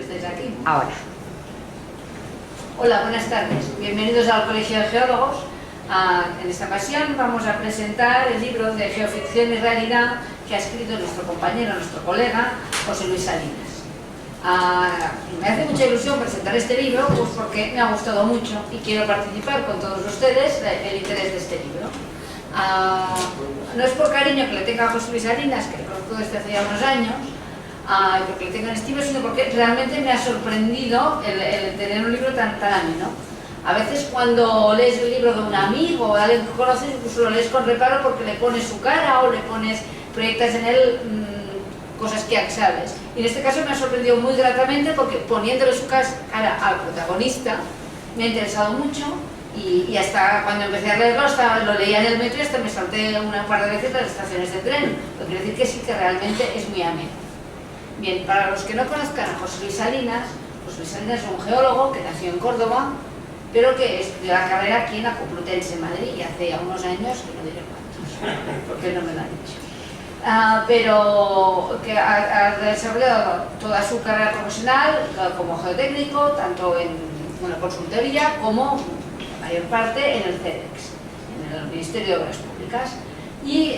que estáis aquí. Ahora. Hola, buenas tardes. Bienvenidos al Colegio de Geólogos. En esta ocasión vamos a presentar el libro de Geoficción y Realidad que ha escrito nuestro compañero, nuestro colega, José Luis Salinas. Me hace mucha ilusión presentar este libro, pues porque me ha gustado mucho y quiero participar con todos ustedes el interés de este libro. No es por cariño que le tenga a José Luis Salinas, que le conozco desde hace ya unos años, porque le tengo en estima, sino porque realmente me ha sorprendido el tener un libro tan ameno. A veces cuando lees el libro de un amigo o de alguien que conoces, incluso lo lees con reparo porque le pones su cara o le proyectas en él cosas que ya sabes. Y en este caso me ha sorprendido muy gratamente porque poniéndole su cara al protagonista me ha interesado mucho y hasta cuando empecé a leerlo lo leía en el metro y hasta me salté una par de veces las estaciones de tren. Lo que quiere decir que sí que realmente es muy ameno. Bien, para los que no conozcan a José Luis Salinas es un geólogo que nació en Córdoba, pero que estudió la carrera aquí en la Complutense, en Madrid, y hace ya unos años, que no diré cuántos, porque no me lo han dicho. Pero que ha desarrollado toda su carrera profesional como geotécnico, tanto en consultoría como, la mayor parte, en el CEDEX, en el Ministerio de Obras Públicas. Y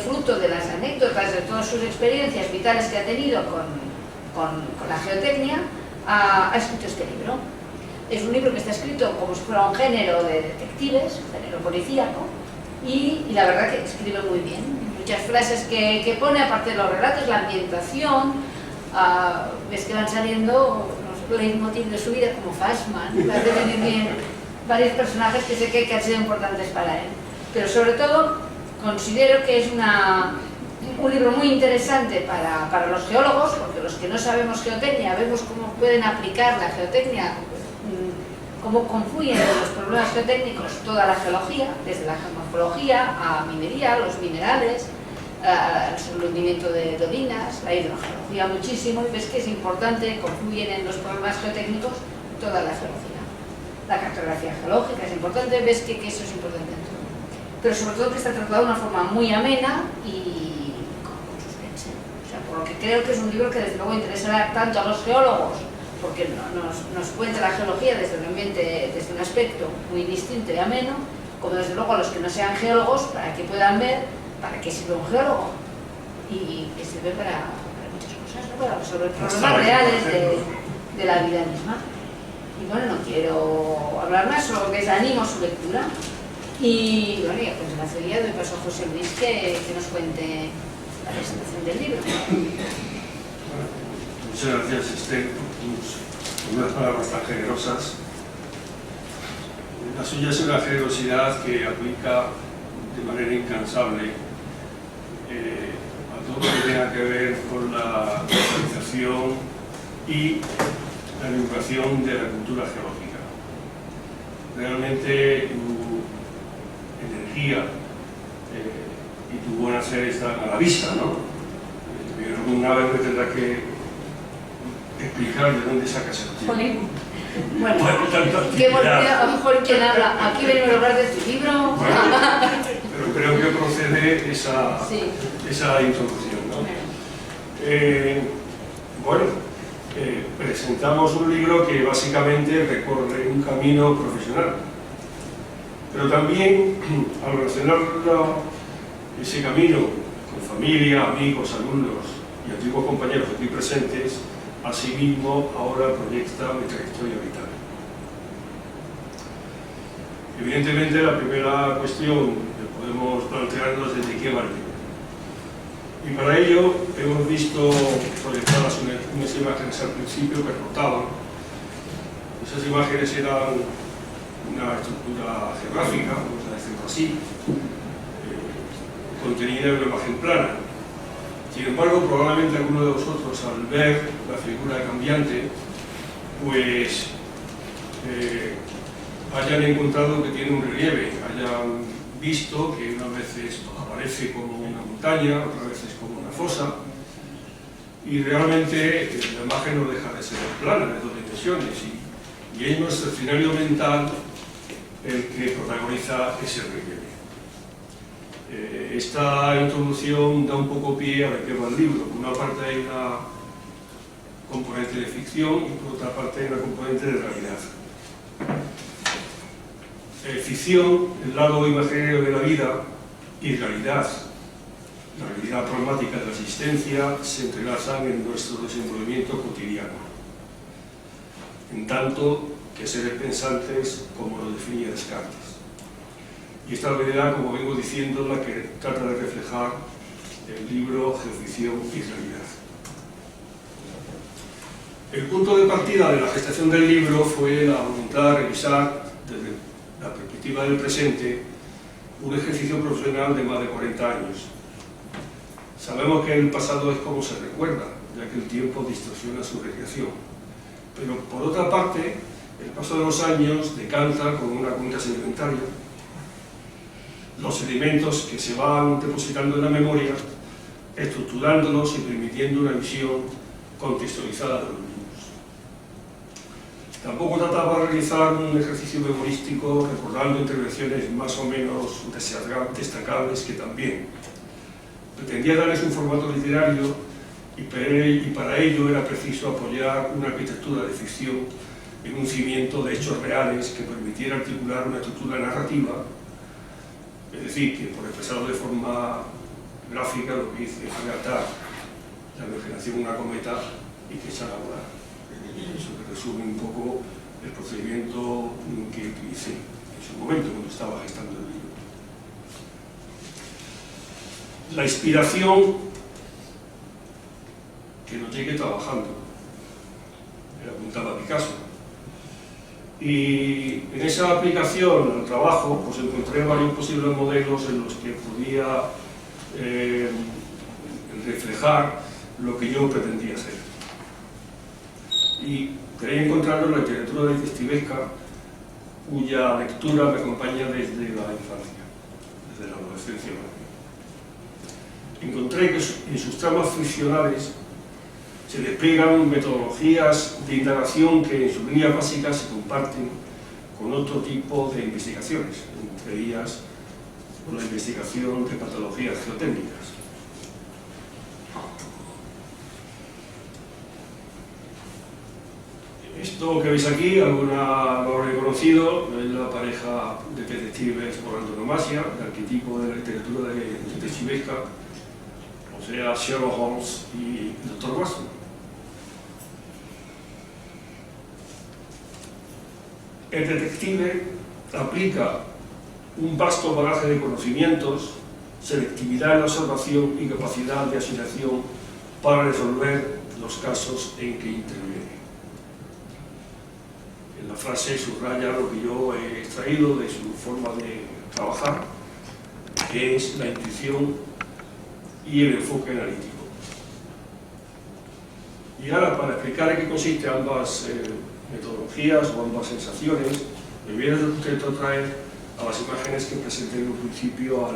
fruto de las anécdotas, de todas sus experiencias vitales que ha tenido con la geotecnia, ha escrito este libro. Es un libro que está escrito como si fuera un género de detectives, un género policíaco, y la verdad que escribe muy bien. Muchas frases que pone, aparte de los relatos, la ambientación, ves que van saliendo los leitmotiv de su vida, como Fassmann, va a venir bien varios personajes que sé que han sido importantes para él. Pero sobre todo, considero que es un libro muy interesante para los geólogos, porque los que no sabemos geotecnia vemos cómo pueden aplicar la geotecnia, cómo confluyen en los problemas geotécnicos toda la geología, desde la geomorfología a minería, los minerales, el hundimiento de dolinas, la hidrogeología muchísimo, y ves que es importante, confluyen en los problemas geotécnicos toda la geología. La cartografía geológica es importante, ves que eso es importante en todo. Pero sobre todo que está tratado de una forma muy amena y con suspense. O sea, por lo que creo que es un libro que desde luego interesará tanto a los geólogos, porque nos cuenta la geología desde un aspecto muy distinto y ameno, como desde luego a los que no sean geólogos, para que puedan ver para qué sirve un geólogo y que sirve para muchas cosas, ¿no? Para resolver problemas reales de la vida misma. Y bueno, no quiero hablar más, solo les animo a su lectura. Y bueno, ya pues la feria doy paso a José Luis que nos cuente la presentación del libro. Muchas gracias, Esther, por unas palabras tan generosas. La suya es una generosidad que aplica de manera incansable a todo lo que tenga que ver con la organización y la divulgación de la cultura geológica. Realmente tu energía y tu buen hacer están a la vista, ¿no? Pero alguna vez me tendrá que explicar de dónde sacas el tiempo. Bueno, que a lo mejor quien habla, aquí venimos a hablar de tu libro. Pero creo que procede esa introducción, ¿no? Presentamos un libro que básicamente recorre un camino profesional, pero también al relacionar ese camino con familia, amigos, alumnos y antiguos compañeros aquí presentes, asimismo ahora proyecta mi trayectoria vital. Evidentemente la primera cuestión que podemos plantearnos es de qué va el libro. Y para ello hemos visto proyectadas unas imágenes al principio que rotaban. Esas imágenes eran una estructura geográfica, vamos a decirlo así, contenida en una imagen plana. Sin embargo, probablemente algunos de vosotros, al ver la figura cambiante, pues hayan encontrado que tiene un relieve, hayan visto que unas veces aparece como una montaña, otras veces como una fosa, y realmente la imagen no deja de ser plana, de dos dimensiones, y es nuestro escenario mental el que protagoniza ese relieve. Esta introducción da un poco pie a ver qué va el libro. Por una parte hay una componente de ficción y por otra parte una componente de realidad. Ficción, el lado imaginario de la vida, y realidad, la realidad pragmática de la existencia, se entrelazan en nuestro desenvolvimiento cotidiano, en tanto que seres pensantes, como lo definía Descartes. Y esta realidad, como vengo diciendo, es la que trata de reflejar el libro Geoficción y Realidad. El punto de partida de la gestación del libro fue la voluntad de revisar, desde la perspectiva del presente, un ejercicio profesional de más de 40 años. Sabemos que el pasado es como se recuerda, ya que el tiempo distorsiona su recreación. Pero, por otra parte, el paso de los años decanta con una cuenta sedimentaria los sedimentos que se van depositando en la memoria, estructurándolos y permitiendo una visión contextualizada de los mismos. Tampoco trataba de realizar un ejercicio memorístico recordando intervenciones más o menos destacables, que también pretendía darles un formato literario y para ello era preciso apoyar una arquitectura de ficción en un cimiento de hechos reales que permitiera articular una estructura narrativa, es decir, que por expresarlo de forma gráfica lo que hice fue atar la emergencia de una cometa y que echara a volar. Eso que resume un poco el procedimiento que utilicé en su momento cuando estaba gestando el libro. La inspiración que nos llegue trabajando, le apuntaba Picasso. Y en esa aplicación al trabajo pues encontré varios posibles modelos en los que podía reflejar lo que yo pretendía hacer. Y quería encontrarlo en la literatura detectivesca, cuya lectura me acompaña desde la infancia, desde la adolescencia. Encontré que en sus tramas ficcionales se despliegan metodologías de indagación que en sus líneas básicas se comparten con otro tipo de investigaciones, entre ellas con la investigación de patologías geotécnicas. Esto que veis aquí, alguna lo habré conocido, es la pareja de detectives por antonomasia, el arquetipo de la literatura detectivesca, o sea, Sherlock Holmes y el Dr. Watson. El detective aplica un vasto bagaje de conocimientos, selectividad en la observación y capacidad de asimilación para resolver los casos en que interviene. En la frase subraya lo que yo he extraído de su forma de trabajar, que es la intuición y el enfoque analítico. Y ahora, para explicar en qué consiste ambas metodologías o ambas sensaciones, me voy a traer a las imágenes que presenté en un principio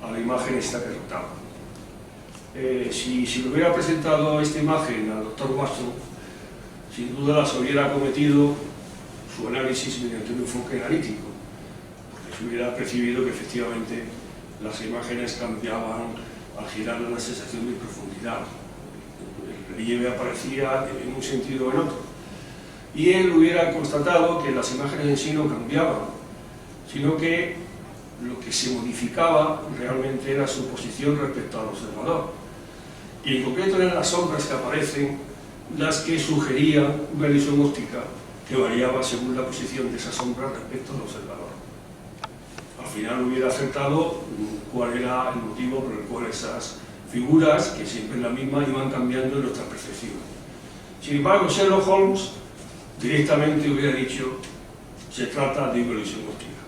a la imagen esta que rotaba. Si le hubiera presentado esta imagen al Dr. Watson, sin duda las hubiera cometido su análisis mediante un enfoque analítico, porque se hubiera percibido que efectivamente las imágenes cambiaban al girar la sensación de profundidad. El relieve aparecía en un sentido o en otro. Y él hubiera constatado que las imágenes en sí no cambiaban, sino que lo que se modificaba realmente era su posición respecto al observador. Y en concreto eran las sombras que aparecen las que sugerían una ilusión óptica que variaba según la posición de esa sombra respecto al observador. Al final hubiera acertado cuál era el motivo por el cual esas figuras, que siempre es la misma, iban cambiando en nuestra percepción. Sin embargo, Sherlock Holmes directamente hubiera dicho: se trata de una ilusión óptica.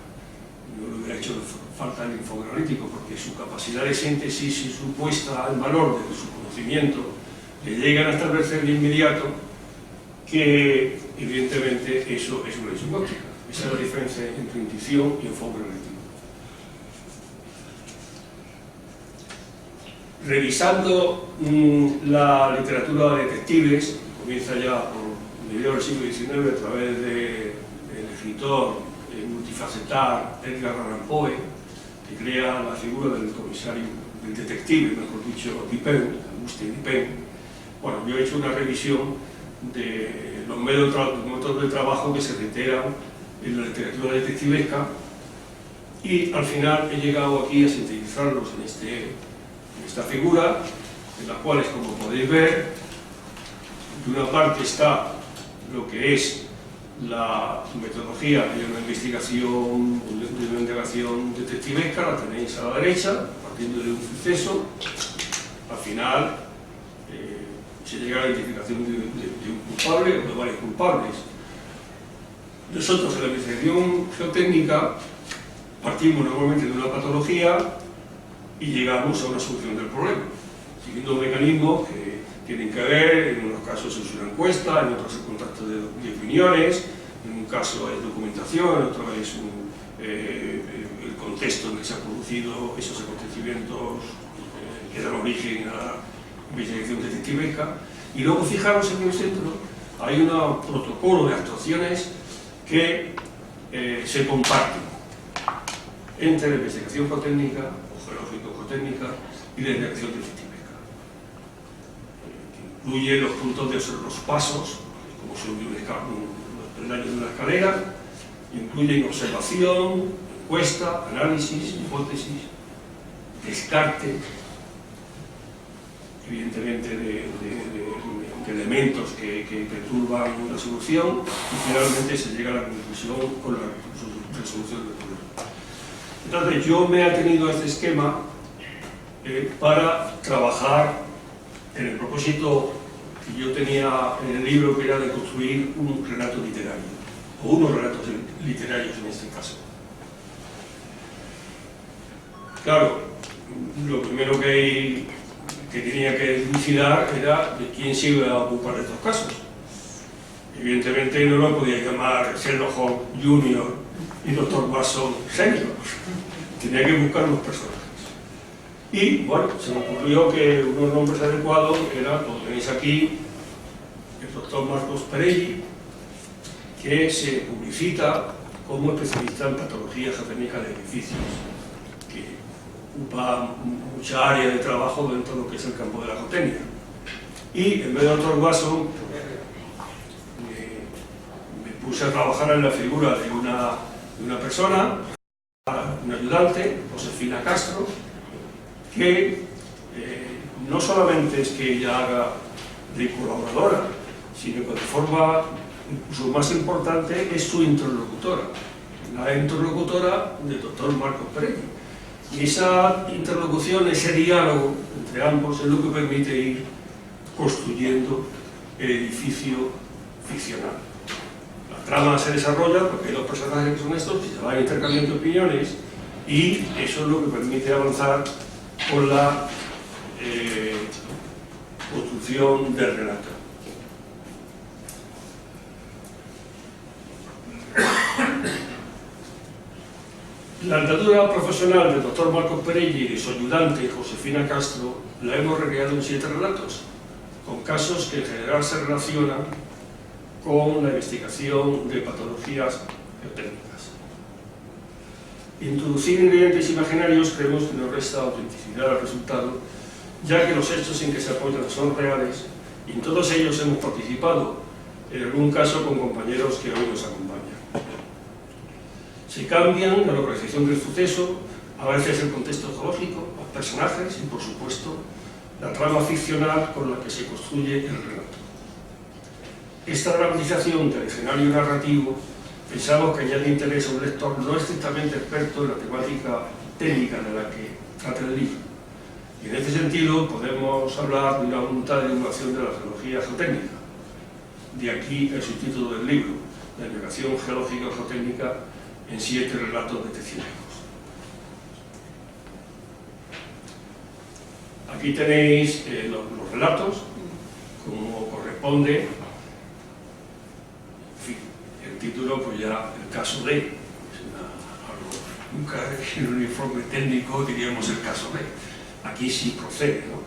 No le hubiera hecho falta el enfoque analítico, porque su capacidad de síntesis y su puesta en valor de su conocimiento le llegan a establecer de inmediato que evidentemente eso es una ilusión óptica. Esa es la diferencia entre intuición y enfoque analítico. Revisando la literatura de detectives, que comienza ya por mediados del siglo XIX a través del escritor multifacetado Edgar Allan Poe, que crea la figura del comisario, del detective, mejor dicho, Dupin, Auguste Dupin. Bueno, yo he hecho una revisión de los métodos de trabajo que se reiteran en la literatura detectivesca, y al final he llegado aquí a sintetizarlos en esta figura, en las cuales, como podéis ver, de una parte está lo que es la metodología de una investigación, de una indagación detectivesca, la tenéis a la derecha, partiendo de un suceso. Al final se llega a la identificación de un culpable o de varios culpables. Nosotros en la investigación geotécnica partimos normalmente de una patología y llegamos a una solución del problema, siguiendo mecanismos que tienen que ver, en unos casos es una encuesta, en otros es contacto de opiniones, en un caso es documentación, en otro es el contexto en que se han producido esos acontecimientos que dan origen a la investigación detectivesca. Y luego, fijaros en el centro, hay un protocolo de actuaciones que se comparten entre la investigación geotécnica o geológico-geotécnica y la indagación detectivesca, que incluye los puntos de los pasos, como subir los peldaños de una escalera, incluyen observación, encuesta, análisis, hipótesis, descarte, evidentemente de elementos que perturban la solución, y finalmente se llega a la conclusión con la resolución del problema. Entonces yo me he atenido a este esquema para trabajar en el propósito que yo tenía en el libro, que era de construir un relato literario, o unos relatos literarios en este caso. Claro, lo primero que tenía que dilucidar era de quién se iba a ocupar de estos casos. Evidentemente no lo podía llamar Sherlock Holmes Jr. y Dr. Watson Senior. Tenía que buscar unos personajes. Y bueno, se me ocurrió que unos nombres adecuados eran, como tenéis aquí, el Dr. Marcos Perelli, que se publicita como especialista en patología geotécnica de edificios, que ocupa mucha área de trabajo dentro de lo que es el campo de la geotécnica. Y en vez de Dr. Watson, me puse a trabajar en la figura de una persona, una ayudante, Josefina Castro, que no solamente es que ella haga de colaboradora, sino que de forma incluso más importante es su interlocutora, la interlocutora del doctor Marcos Perelli. Y esa interlocución, ese diálogo entre ambos es lo que permite ir construyendo el edificio ficcional. La trama se desarrolla porque hay dos personajes que son estos, que se van intercambiando opiniones, y eso es lo que permite avanzar con la construcción del relato. La andadura profesional del doctor Marcos Perelli y de su ayudante Josefina Castro la hemos recreado en 7 relatos, con casos que en general se relacionan con la investigación de patologías geotécnicas. Introducir ingredientes imaginarios creemos que nos resta autenticidad al resultado, ya que los hechos en que se apoyan son reales y en todos ellos hemos participado, en algún caso con compañeros que hoy nos acompañan. Se cambian la localización del suceso, a veces el contexto geológico, los personajes y, por supuesto, la trama ficcional con la que se construye el relato. Esta dramatización del escenario narrativo pensamos que añade interés a un lector no estrictamente experto en la temática técnica de la que trata el libro. Y en este sentido podemos hablar de una voluntad de divulgación de la geología geotécnica. De aquí el subtítulo del libro, la navegación geológica o geotécnica en 7 relatos detectivescos. Aquí tenéis los relatos, como corresponde. En fin, el título, pues ya, el caso de, nunca en un informe técnico diríamos el caso de. Aquí sí procede, ¿no?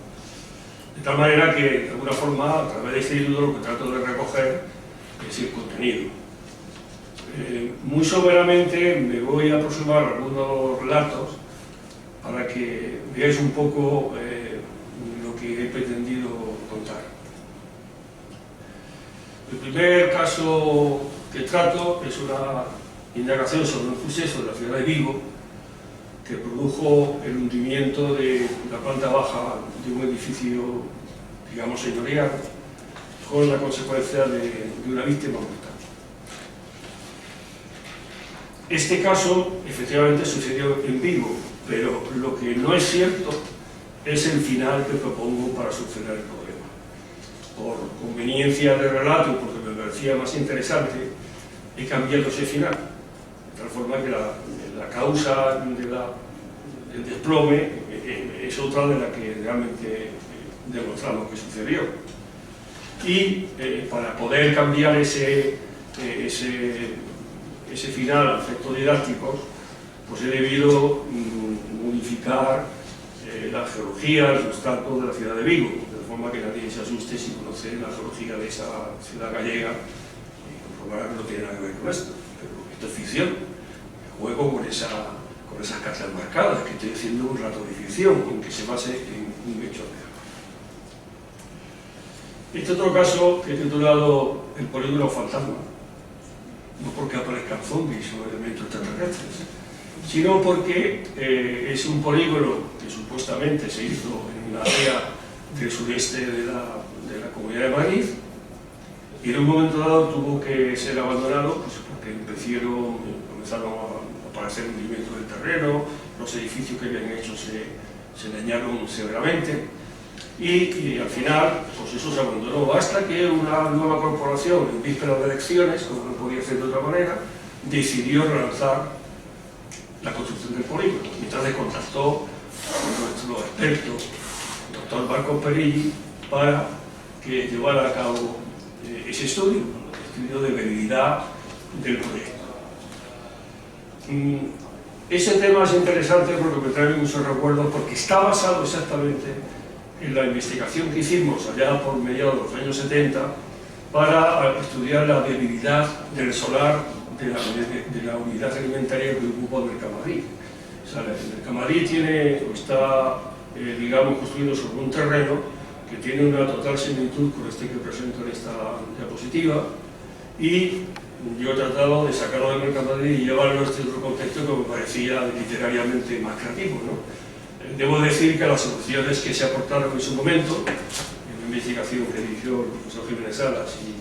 De tal manera que, de alguna forma, a través de este título, lo que trato de recoger es el contenido. Muy soberamente me voy a aproximar a algunos relatos para que veáis un poco lo que he pretendido contar. El primer caso que trato es una indagación sobre un suceso de la ciudad de Vigo que produjo el hundimiento de la planta baja de un edificio, digamos, señorial, con la consecuencia de una víctima mortal. Este caso efectivamente sucedió en Vigo, pero lo que no es cierto es el final que propongo para solucionar el problema. Por conveniencia de relato y porque me parecía más interesante, he cambiado ese final, de tal forma que la causa del desplome es otra de la que realmente demostramos que sucedió. Y para poder cambiar ese final a efectos didácticos, pues he debido modificar la geología, el sustrato de la ciudad de Vigo, de forma que nadie se asuste si conoce la geología de esa ciudad gallega y comprobar que no tiene nada que ver con esto. Pero esto es ficción. Juego con esas cartas marcadas, que estoy haciendo un rato de ficción, en que se base en un hecho real. Este otro caso que he titulado El polígono fantasma, no porque aparezcan zombies o elementos extraterrestres, sino porque es un polígono que supuestamente se hizo en una área del sureste de la Comunidad de Madrid y en un momento dado tuvo que ser abandonado pues, porque comenzaron a aparecer hundimientos del terreno, los edificios que habían hecho se dañaron severamente y al final pues eso se abandonó hasta que una nueva corporación en vísperas de elecciones, como no podía ser de otra manera, decidió relanzar la construcción del polígono. Entonces contactó con nuestro experto, el doctor Marco Perilli, para que llevara a cabo ese estudio de veridad del proyecto. Ese tema es interesante porque me trae muchos recuerdos, porque está basado exactamente en la investigación que hicimos allá por mediados de los años 70 para estudiar la viabilidad del solar de la unidad alimentaria que ocupa el Mercamadrid. O sea, el Mercamadrid está digamos, construido sobre un terreno que tiene una total similitud con este que presento en esta diapositiva y yo he tratado de sacarlo del Mercamadrid y llevarlo a este otro contexto que me parecía literariamente más creativo, ¿no? Debo decir que las soluciones que se aportaron en su momento, en la investigación que dirigió el profesor Jiménez Salas y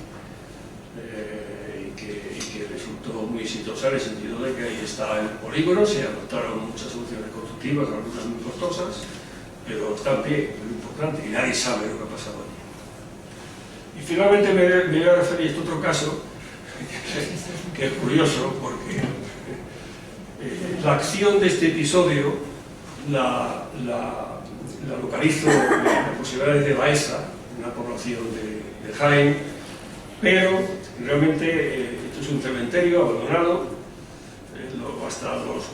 que resultó muy exitosa en el sentido de que ahí está el polígono, se adoptaron muchas soluciones constructivas, algunas muy costosas, pero está en pie, que es lo importante, y nadie sabe lo que ha pasado allí. Y finalmente me voy a referir a este otro caso, que es curioso, porque la acción de este episodio la localizo en las posibilidades de Baeza, una población de Jaén, pero realmente esto es un cementerio abandonado, hasta los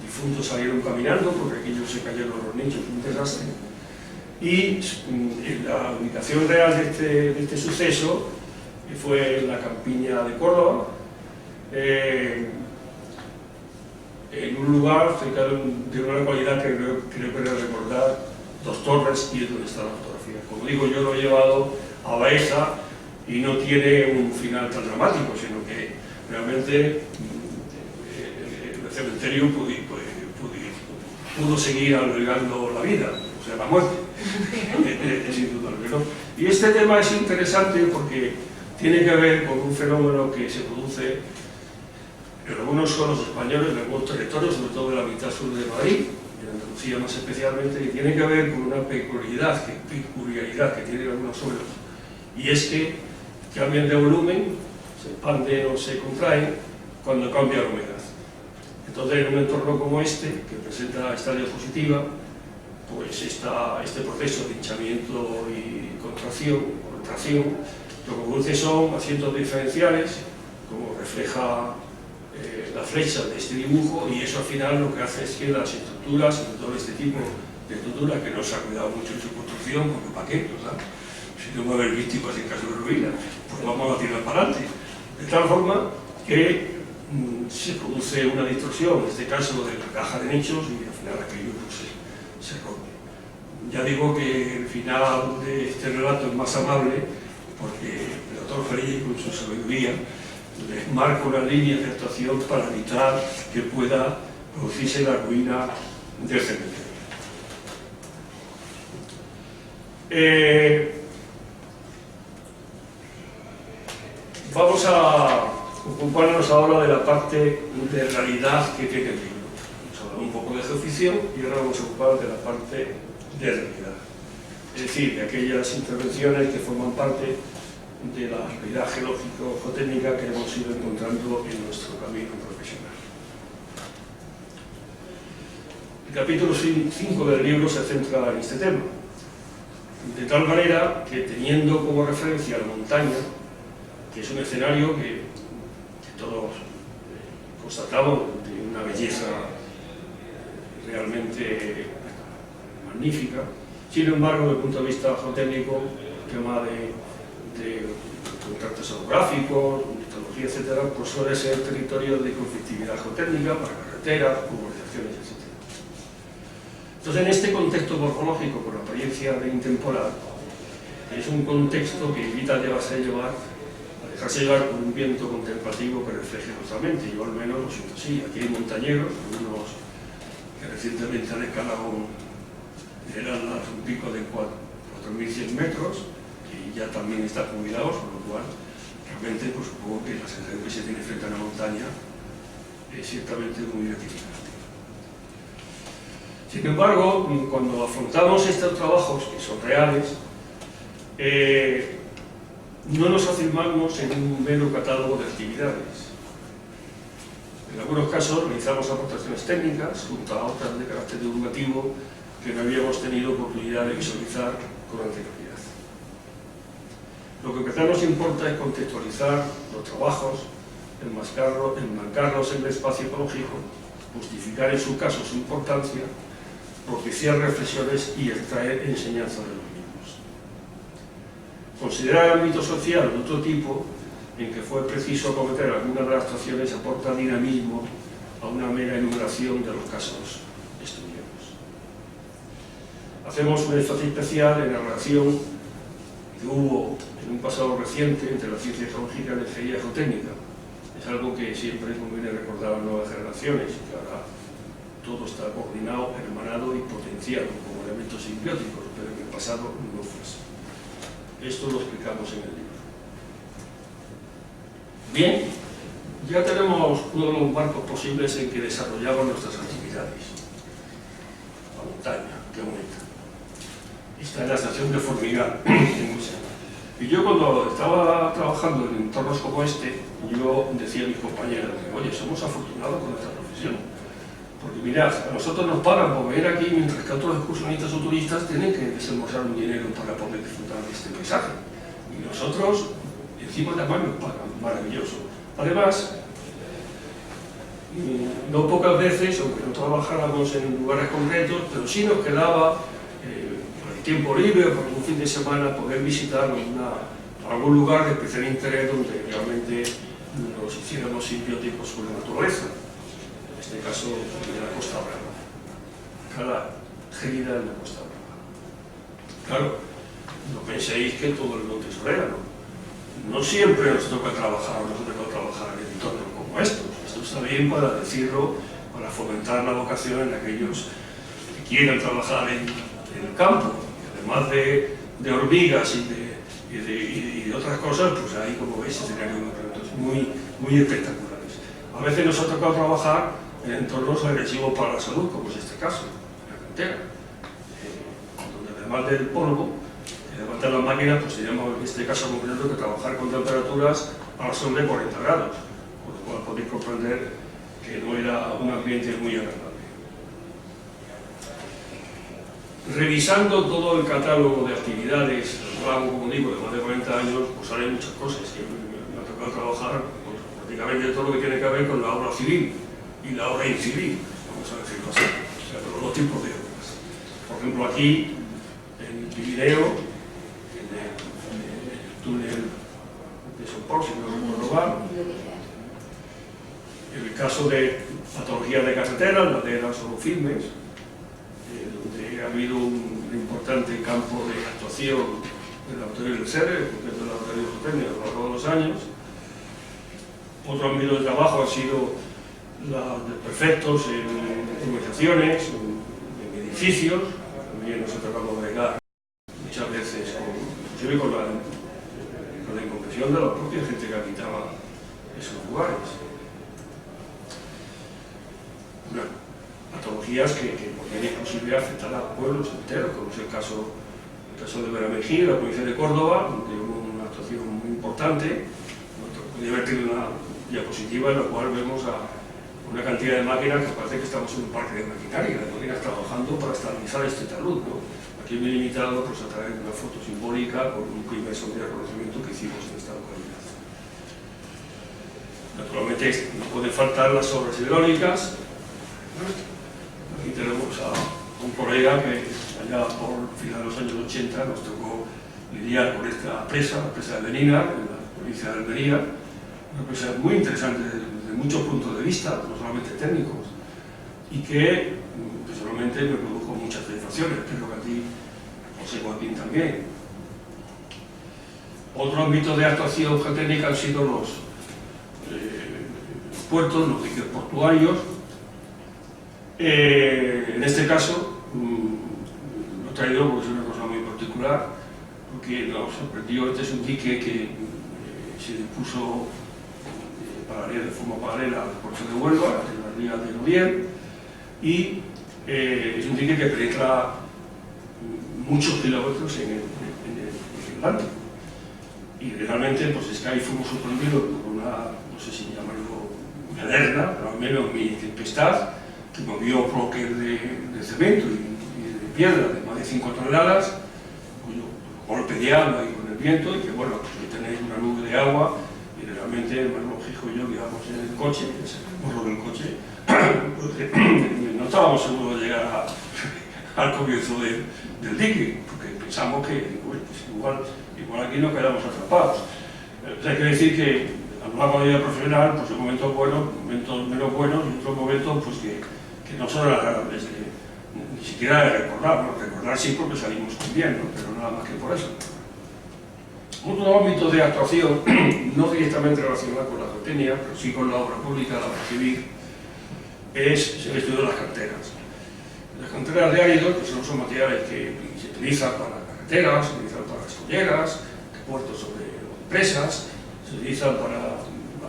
difuntos salieron caminando porque aquellos se cayeron los nichos, un desastre. Y la ubicación real de este suceso fue en la campiña de Córdoba, en un lugar cerca de una localidad que creo que recordar Dos Torres, y es donde está la fotografía. Como digo, yo lo he llevado a Baeza y no tiene un final tan dramático, sino que realmente el cementerio pudo seguir albergando la vida, o sea, la muerte. Es indudable, ¿no? Y este tema es interesante porque tiene que ver con un fenómeno que se produce en algunos suelos españoles, en algunos territorios, sobre todo en la mitad sur de Madrid, en Andalucía más especialmente, y tiene que ver con una peculiaridad que tienen algunos suelos, y es que cambian de volumen, se expanden o se contraen cuando cambia la humedad. Entonces, en un entorno como este, que presenta esta diapositiva, pues este proceso de hinchamiento y contracción, lo que produce son asientos diferenciales, como refleja la flecha de este dibujo, y eso al final lo que hace es que las estructuras, sobre todo este tipo de estructuras que no se ha cuidado mucho en su construcción, porque ¿para qué? ¿Verdad? Si no va a haber víctimas en caso de ruina, pues vamos a tirar para adelante. De tal forma que se produce una distorsión, en este caso de la caja de nichos, y al final aquello pues, se rompe. Ya digo que el final de este relato es más amable porque Faría y con su sabiduría les marca una línea de actuación para evitar que pueda producirse la ruina del cementerio. Vamos a ocuparnos ahora de la parte de realidad que tiene el libro. Hemos hablado un poco de geoficción y ahora vamos a ocupar de la parte de realidad. Es decir, de aquellas intervenciones que forman parte de la realidad geológico-geotécnica que hemos ido encontrando en nuestro camino profesional. El capítulo 5 del libro se centra en este tema, de tal manera que, teniendo como referencia la montaña, que es un escenario que todos constatamos de una belleza realmente magnífica, sin embargo, desde el punto de vista geotécnico, el tema de contratos orográficos, mitología, etcétera, pues suele ser territorio de conflictividad geotécnica para carreteras, urbanizaciones, etcétera. Entonces, en este contexto morfológico con apariencia de intemporal, es un contexto que evita a dejarse llevar por un viento contemplativo que refleje nuestra mente. Yo al menos lo siento así. Aquí hay montañeros, algunos que recientemente han escalado un pico de 4.100 metros, que ya también están jubilados, con lo cual realmente pues, supongo que la sensación que se tiene frente a una montaña es ciertamente muy gratificante. Sin embargo, cuando afrontamos estos trabajos, que son reales, no nos afirmamos en un mero catálogo de actividades. En algunos casos realizamos aportaciones técnicas junto a otras de carácter divulgativo que no habíamos tenido oportunidad de visualizar con anterioridad. Lo que quizá nos importa es contextualizar los trabajos, enmarcarlos en el espacio ecológico, justificar en su caso su importancia, propiciar reflexiones y extraer enseñanza de los mismos. Considerar el ámbito social de otro tipo, en que fue preciso acometer algunas de las actuaciones, aporta dinamismo a una mera enumeración de los casos estudiados. Hacemos un énfasis especial en la relación que hubo en un pasado reciente entre la ciencia geológica y la ingeniería geotécnica. Es algo que siempre conviene recordar a las nuevas generaciones, que ahora todo está coordinado, hermanado y potenciado como elementos simbióticos, pero en el pasado no fue así. Esto lo explicamos en el libro. Bien, ya tenemos uno de los marcos posibles en que desarrollamos nuestras actividades. La montaña, qué bonita. Está en la estación de Formigal, en Museo. Y yo cuando estaba trabajando en entornos como este, yo decía a mis compañeros, oye, somos afortunados con esta profesión. Porque mirad, a nosotros nos pagan por venir aquí, mientras que otros excursionistas o turistas tienen que desembolsar un dinero para poder disfrutar de este paisaje. Y nosotros, encima además nos pagan, maravilloso. Además, no pocas veces, aunque no trabajáramos en lugares concretos, pero sí nos quedaba por el tiempo libre o por un fin de semana poder visitar algún lugar de especial interés donde realmente nos hiciéramos simbióticos con la naturaleza. En este caso, de la Costa Brava. Cada Gélida en la Costa Brava. Claro, no penséis que todo el monte es orégano. No siempre nos toca trabajar en entornos como estos. Esto está bien para decirlo, para fomentar la vocación en aquellos que quieran trabajar en el campo. Y además de hormigas y de otras cosas, pues hay, como veis, escenarios muy espectaculares. A veces nos ha tocado trabajar en entornos agresivos para la salud, como es este caso, en la cantera, donde además del polvo, levantar las máquinas, pues teníamos en este caso concreto que trabajar con temperaturas a la sombra de 40 grados, con lo cual podéis comprender que no era un ambiente muy agradable. Revisando todo el catálogo de actividades, como digo, de más de 40 años, pues salen muchas cosas. Me ha tocado trabajar pues, prácticamente todo lo que tiene que ver con la obra civil y la obra incivil, vamos a decirlo así, o sea, los dos tipos de obras. Por ejemplo, aquí, en el Pirineo, en el túnel de Sopor, si no recuerdo mal, en el caso de patologías de carreteras, laderas o firmes, donde ha habido un importante campo de actuación del laboratorio del CERE, en concreto del laboratorio geotécnico, a lo largo de los años. Otro ámbito de trabajo ha sido la de perfectos en urbanizaciones, en edificios. También nos ha tocado bregar muchas veces con la incomprensión de la propia gente que habitaba esos lugares. Bueno, patologías que podrían inclusive afectar a pueblos enteros, como es el caso de Beramengí, la provincia de Córdoba, donde hubo una actuación muy importante. Podría haber tenido una diapositiva en la cual vemos a una cantidad de máquinas que parece que estamos en un parque de maquinaria, de máquinas trabajando para estabilizar este talud, ¿no? Aquí me he limitado pues, a traer una foto simbólica con un primer sondeo de reconocimiento que hicimos en esta localidad. Naturalmente no pueden faltar las obras hidráulicas. Aquí tenemos a un colega que allá por final de los años 80 nos tocó lidiar con esta presa, la presa de Benina, en la provincia de Almería, una presa muy interesante desde muchos puntos de vista, no solamente técnicos, y que personalmente me produjo muchas satisfacciones, creo que a ti, José Joaquín, también. Otro ámbito de actuación geotécnica han sido los puertos, los diques portuarios. En este caso, lo he traído porque es una cosa muy particular, porque nos sorprendió. Este es un dique que se dispuso de forma paralela al puerto de Huelva, en las rías de Noviel, y es un dique que penetra muchos kilómetros en el Atlántico. Y realmente, pues es que ahí fuimos sorprendidos por una, no sé si llamarlo galerna, pero al menos mi tempestad, que movió bloques de cemento y de piedra de más de 5 toneladas, cuyo golpe de agua y con el viento, y que bueno, pues ahí tenéis una nube de agua, y realmente el hermano Gijo y yo íbamos en el coche, en el morro del coche, porque no estábamos seguros de llegar al comienzo del dique, porque pensamos que pues igual aquí nos quedamos atrapados. O sea, hay que decir que a lo largo de la vida profesional, pues hay momentos buenos, momentos menos buenos, y otros momentos pues que no son agradables ni siquiera de recordar. Bueno, recordar sí porque salimos muy bien, ¿no? Pero nada más que por eso. Otro ámbito de actuación, no directamente relacionado con la geotecnia, pero sí con la obra pública, la obra civil, es el estudio de las canteras. Las canteras de áridos pues son materiales que se utilizan para carreteras, se utilizan para escolleras, puertos sobre presas, se utilizan para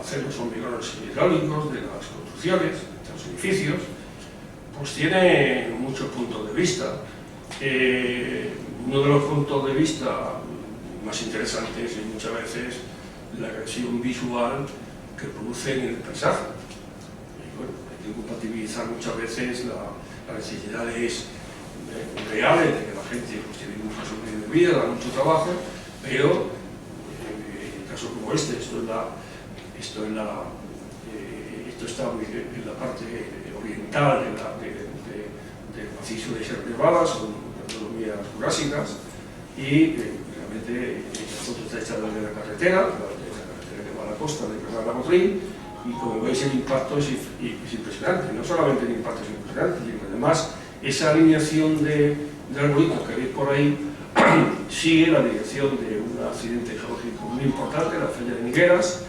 hacer los hormigones hidráulicos de las construcciones, de los edificios. Pues tiene muchos puntos de vista. Uno de los puntos de vista más interesantes es muchas veces la agresión visual que producen en el paisaje. Y bueno, hay que compatibilizar muchas veces las necesidades reales de que la gente pues, tiene mucho sentido de vida, da mucho trabajo, pero en casos como este, esto está en la parte oriental del macizo de Sierra Nevada, son autonomías jurásicas, y realmente la foto está hecha desde la carretera que va a la costa de Granada-Motril, y como veis el impacto es impresionante. No solamente el impacto es impresionante, sino que además esa alineación de arbolitos que veis por ahí sigue la dirección de un accidente geológico muy importante, la falla de Nigueras,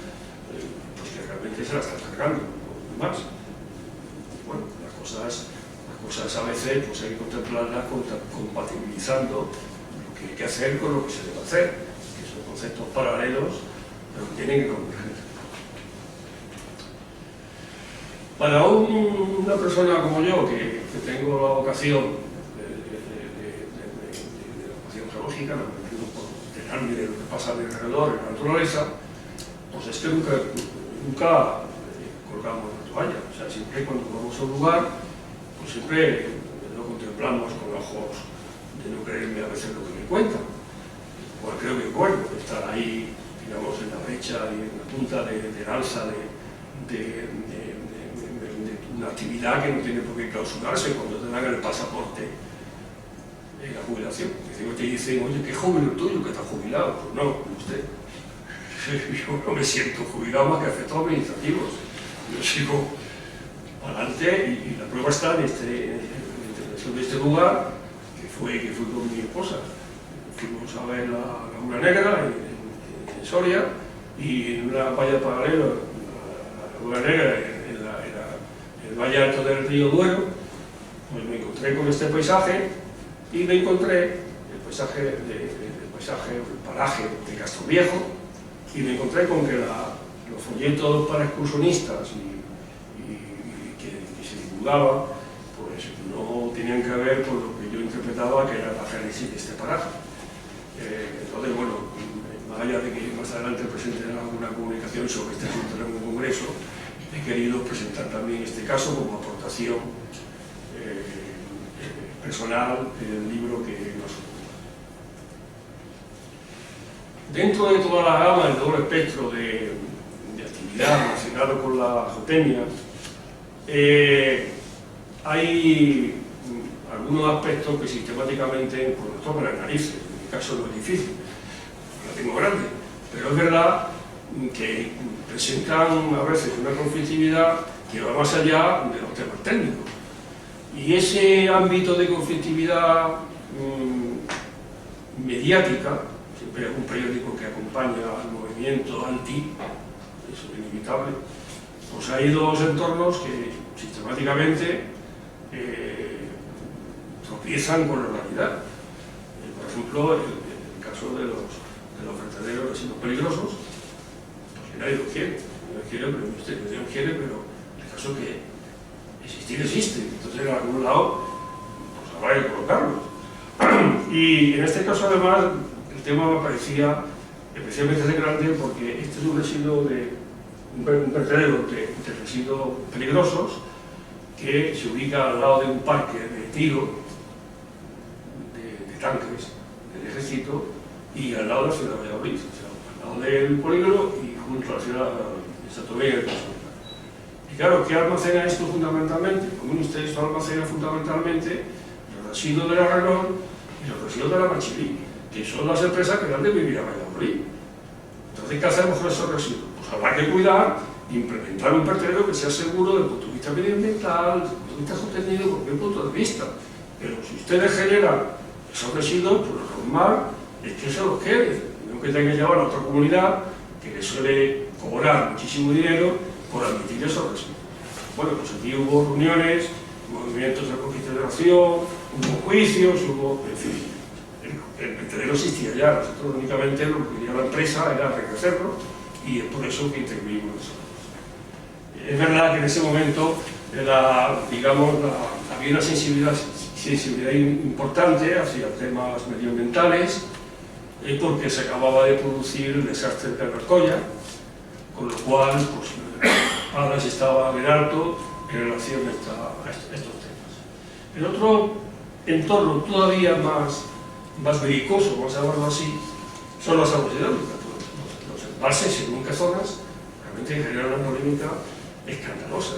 pues que realmente se la están cargando, no más. Bueno, las cosas a veces pues hay que contemplarlas compatibilizando lo que hay que hacer con lo que se debe hacer, que son conceptos paralelos, pero que tienen que converger. Para una persona como yo, que tengo la vocación geológica, me prefiero por enterarme de lo que pasa alrededor en la naturaleza, pues es que nunca colgamos la toalla. O sea, siempre cuando vamos a un lugar, pues siempre lo contemplamos con ojos de no creerme a veces lo que me cuentan. Pues creo que es bueno estar ahí, digamos, en la brecha y en la punta del alza de una actividad que no tiene por qué clausurarse cuando te dan el pasaporte en la jubilación. Te dicen, oye, qué joven el tuyo, que está jubilado. Pues no, usted. Yo no me siento jubilado más que efectos administrativos. Yo sigo adelante y la prueba está en este lugar, que fue con mi esposa. Fuimos a ver la Laguna Negra en Soria y en una valla paralela, en el valle alto del río Duero, pues me encontré con este paisaje y me encontré el paraje de Castroviejo, y me encontré con que los folletos para excursionistas que se divulgaban, pues no tenían que ver con lo que yo interpretaba que era la génesis de este paraje. Entonces, bueno, más allá de que más adelante presenten alguna comunicación sobre este asunto en un congreso, he querido presentar también este caso como aportación personal en el libro que nos ocupa. Dentro de toda la gama, el doble espectro de actividad relacionado con la zootecnia, hay algunos aspectos que sistemáticamente pues, nos tocan las narices. En mi caso no es difícil, la tengo grande, pero es verdad que presentan a veces una conflictividad que va más allá de los temas técnicos. Y ese ámbito de conflictividad mediática, siempre hay un periódico que acompaña al movimiento anti, eso es inevitable, pues hay dos entornos que sistemáticamente tropiezan con la realidad. Por ejemplo, el caso de los vertederos de residuos peligrosos, pues nadie lo quiere, no quiere, pero el caso que existir existe, entonces en algún lado pues habrá que colocarlo. Y en este caso además el tema me parecía especialmente grande porque este es un residuo un vertedero de residuos peligrosos que se ubica al lado de un parque de tiro de tanques del ejército y al lado de la ciudad de Valladolid, o sea, al lado del polígono y junto a la ciudad de Santobé. Y claro, ¿qué almacena esto fundamentalmente? Como esto almacena fundamentalmente los residuos de la Renault y los residuos de la Machilí, que son las empresas que dan de vivir a Valladolid. Entonces, ¿qué hacemos con esos residuos? Pues habrá que cuidar e implementar un vertedero que sea seguro desde el punto de vista medioambiental, desde el punto de vista sostenible, desde cualquier punto de vista. Pero si ustedes generan esos residuos, pues lo normal es que se los queden, no que tengan que llevar a otra comunidad que les suele cobrar muchísimo dinero por admitir esos residuos. Bueno, pues aquí hubo reuniones, movimientos de consideración, hubo juicios, en fin, el vertedero existía ya, nosotros únicamente lo que quería la empresa era regresarlo y es por eso que intervinimos nosotros. Es verdad que en ese momento había una sensibilidad importante hacia temas medioambientales porque se acababa de producir el desastre de Albercoya, con lo cual pues, Palas estaba en alto en relación a estos temas. El otro entorno todavía más belicoso, vamos a llamarlo así, son las aguas hidráulicas. Los embalses, según qué zonas, realmente generan una polémica escandalosa.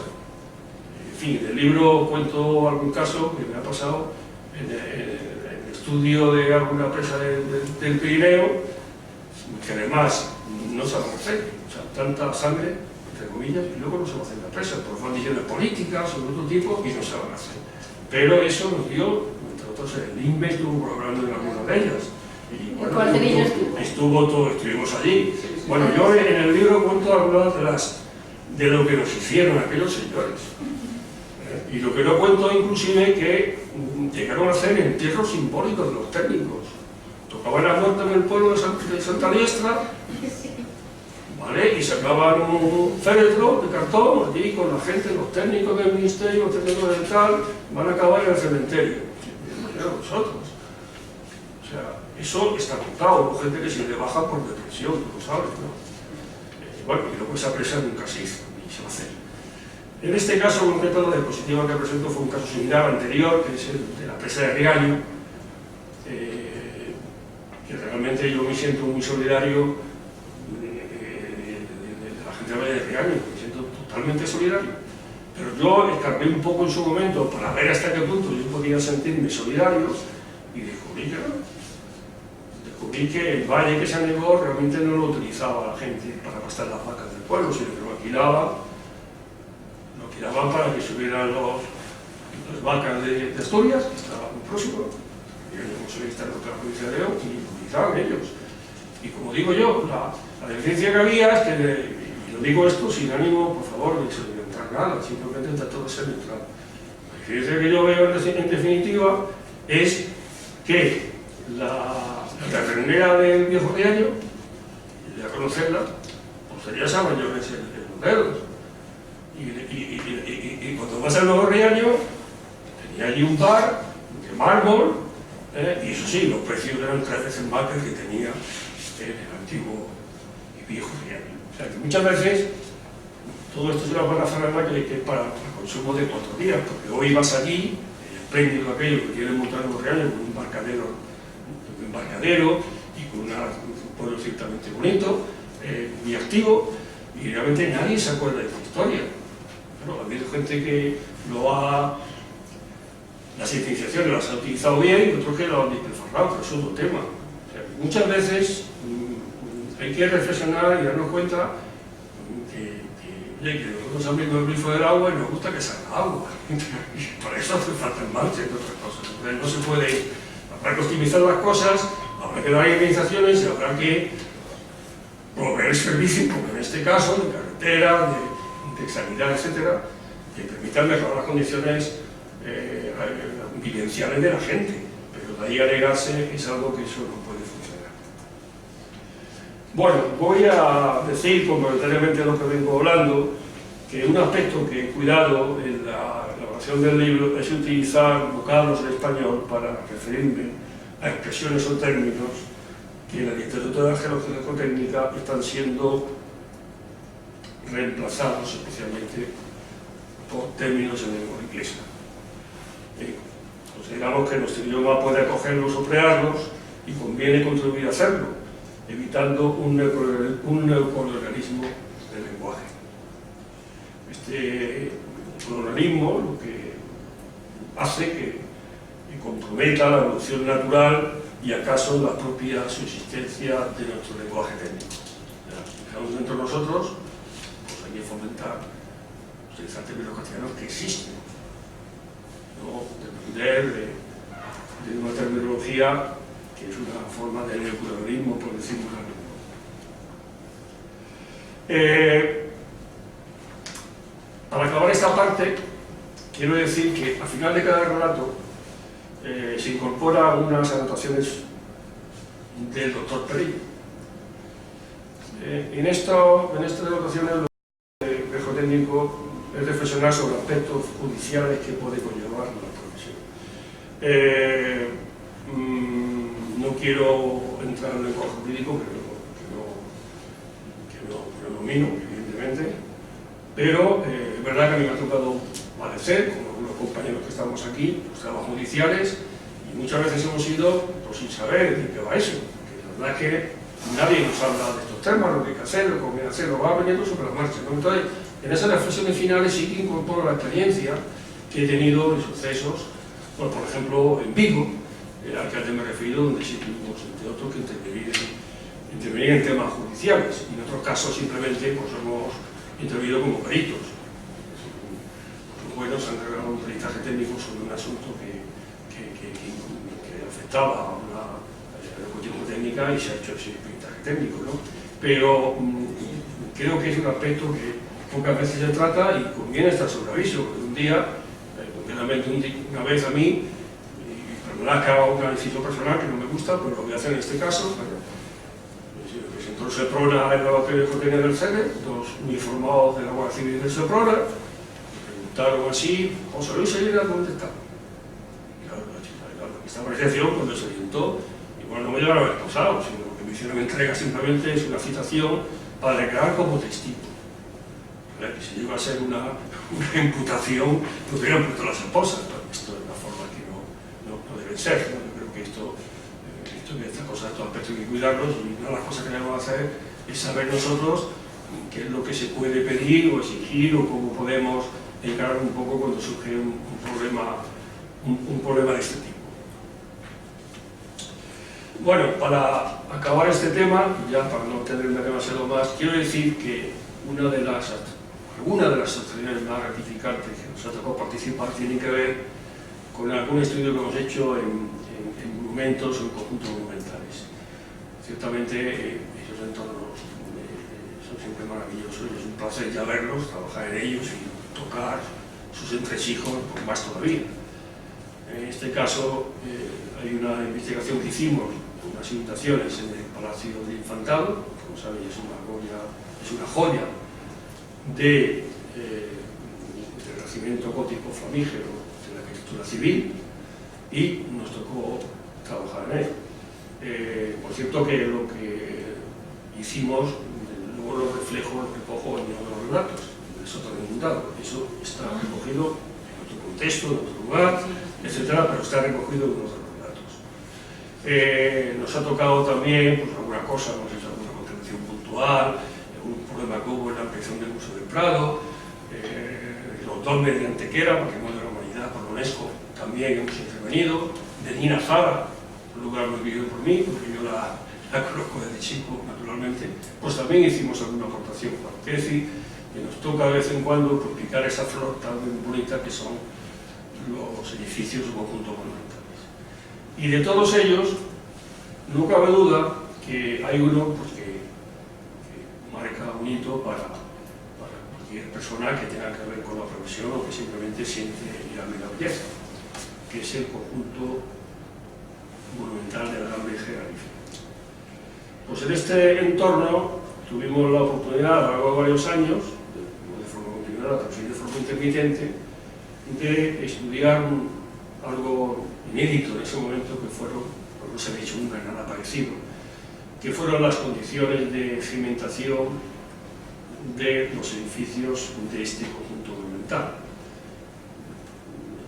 En fin, en el libro cuento algún caso que me ha pasado en el estudio de alguna presa del Pirineo, que además no se van a hacer, o sea, tanta sangre, entre comillas, y luego no se va a hacer la presa, por condiciones políticas o de otro tipo, y no se van a hacer. Pero eso nos dio, entre otros, el INVE estuvo colaborando en algunas de ellas. Y bueno, estuvimos allí. Bueno, yo en el libro cuento algunas de lo que nos hicieron aquellos señores. Y lo que no cuento, inclusive, que llegaron a hacer entierros simbólicos de los técnicos. Tocaban la muerte en el pueblo de Santa Diestra, ¿vale? Y sacaban un féretro de cartón allí con la gente, los técnicos del ministerio, los técnicos del tal, van a acabar en el cementerio. Nosotros. O sea, eso está contado, con gente que se le baja por depresión, tú lo sabes, ¿no? Bueno, y luego esa presa nunca se hizo, ni se va a hacer. En este caso concreto, la diapositiva que presento fue un caso similar anterior, que es el de la presa de Riaño, que realmente yo me siento muy solidario de la gente de Riaño, me siento totalmente solidario. Pero yo escarpé un poco en su momento para ver hasta qué punto yo podía sentirme solidario y descubrí que el valle que se anegó realmente no lo utilizaba la gente para pastar las vacas del pueblo, sino que lo alquilaban para que subieran las vacas de Asturias, que estaba muy próximo, y el Consejo está en otra provincia de León, y lo utilizaban ellos. Y como digo yo, La deficiencia que había es que, y lo digo esto sin ánimo, por favor, de solventar nada, simplemente trato de ser neutral. La deficiencia que yo veo en definitiva es que la terrenera del viejo Riaño, y de conocerla, pues sería esa mayores en los dedos. Y cuando vas al nuevo Riaño, tenía allí un bar de mármol, y eso sí, los precios eran 3 veces más que el que tenía el antiguo y viejo Riaño. O sea que muchas veces todo esto es una buena zona que es para el consumo de 4 días, porque hoy vas allí, espléndido aquello que tienen montado en los Riaños, con un embarcadero y con un pueblo ciertamente bonito, muy activo, y realmente nadie se acuerda de esta historia. Bueno, ha habido gente que las iniciaciones las ha utilizado bien y otros que lo han despilfarrado, pero eso es otro tema. O sea, que muchas veces hay que reflexionar y darnos cuenta que nosotros abrimos el grifo del agua y nos gusta que salga agua. Para eso hace falta el marcha y otras cosas. Entonces no se puede, habrá que optimizar las cosas, habrá que dar organizaciones y habrá que proveer servicios, como en este caso, de carretera, de sanidad, etcétera, que permitan mejorar las condiciones vivenciales de la gente, pero de ahí a negarse es algo que eso no puede funcionar. Bueno, voy a decir complementariamente a lo que vengo hablando, que un aspecto que he cuidado en la elaboración del libro es utilizar vocablos en español para referirme a expresiones o términos que en la literatura geológico-técnica están siendo reemplazados especialmente por términos en lengua inglesa. Consideramos que nuestro idioma puede acogerlos o crearlos y conviene contribuir a hacerlo, evitando un neocolonialismo del lenguaje. Este colonialismo lo que hace que comprometa la evolución natural y acaso la propia subsistencia de nuestro lenguaje técnico. Fijamos entre nosotros, pues hay que fomentar, utilizar términos castellanos que existen, no depender de una terminología que es una forma de neocolonialismo, por decirlo de algún modo. Para acabar esta parte, quiero decir que al final de cada relato se incorporan unas anotaciones del doctor Perillo. En estas anotaciones lo geotécnico es reflexionar sobre aspectos judiciales que puede conllevar la profesión. No quiero entrar en el lenguaje jurídico, que no domino, evidentemente, pero es verdad que a mí me ha tocado padecer, con algunos compañeros que estamos aquí, los trabajos judiciales, y muchas veces hemos ido pues, sin saber de qué va eso, porque la verdad es que nadie nos habla de estos temas, lo que hay que hacer, lo que conviene hacer, lo va aprendiendo sobre la marcha, ¿no? Entonces, en esas reflexiones finales sí que incorporo la experiencia que he tenido en sucesos, bueno, por ejemplo, en Vigo, al que antes me he referido, donde sí tuvimos, entre otros, que intervenir en temas judiciales, y en otros casos simplemente pues, hemos intervenido como peritos. Los buenos han revelado un peritaje técnico sobre un asunto que afectaba a una cuestión técnica y se ha hecho ese peritaje técnico, ¿no? Pero creo que es un aspecto que pocas veces se trata y conviene estar sobre aviso, porque un día, concretamente una vez a mí, perdonad que haga un análisis personal que no me gusta, pero lo voy a hacer en este caso. Presentó el SEPRONA en la batalla de Joteña del CEDE, dos uniformados de la Guardia Civil del SEPRONA, me preguntaron así, José Luis Aguilera, ¿dónde está? Y claro, esta apreciación, cuando se orientó, igual no me llevaron a haber posado, sino que me hicieron entrega simplemente es una citación para declarar como testigo. Que si llega a ser una imputación, pues hubieran puesto las esposas. Esto es una forma que no debe ser, ¿no? Yo creo que estas cosas, estos aspectos hay que cuidarlos, y una de las cosas que debemos hacer es saber nosotros qué es lo que se puede pedir o exigir o cómo podemos encarar un poco cuando surge un problema de este tipo. Bueno, para acabar este tema, ya para no tenerme demasiado más, quiero decir que alguna de las actuaciones más gratificantes que nos ha tocado participar tienen que ver con algún estudio que hemos hecho en monumentos o en conjuntos monumentales. Ciertamente, esos entornos son siempre maravillosos y es un placer ya verlos, trabajar en ellos y tocar sus entresijos, pues más todavía. En este caso hay una investigación que hicimos, unas imitaciones en el Palacio del Infantado, como sabéis es una joya del Renacimiento gótico flamígero de la arquitectura civil, y nos tocó trabajar en él. Por cierto que lo que hicimos, luego lo recojo en uno de los relatos, el sótano inundado. Eso está recogido en otro contexto, en otro lugar, etcétera, pero está recogido en uno de los relatos. Nos ha tocado también pues, alguna cosa, hemos hecho alguna contribución puntual, un problema que hubo en la ampliación del Museo del Prado, los dolmes de Antequera, Patrimonio de la Humanidad por la UNESCO, también hemos intervenido, de Nina Zara, un lugar muy querido por mí, porque yo la conozco desde chico, naturalmente, pues también hicimos alguna aportación. Es decir, que nos toca de vez en cuando pues, picar esa flor tan bonita que son los edificios o conjuntos monumentales. Y de todos ellos, no cabe duda que hay uno pues, que marca un hito para cualquier persona que tenga que ver con la profesión o que simplemente siente la belleza, que es el conjunto monumental de la Gran Virgen Galicia. Pues en este entorno tuvimos la oportunidad a lo largo de varios años, no de forma continuada, pero sí de forma intermitente, de estudiar algo inédito en ese momento que fueron, no se había hecho nunca nada parecido, que fueron las condiciones de cimentación de los edificios de este conjunto monumental.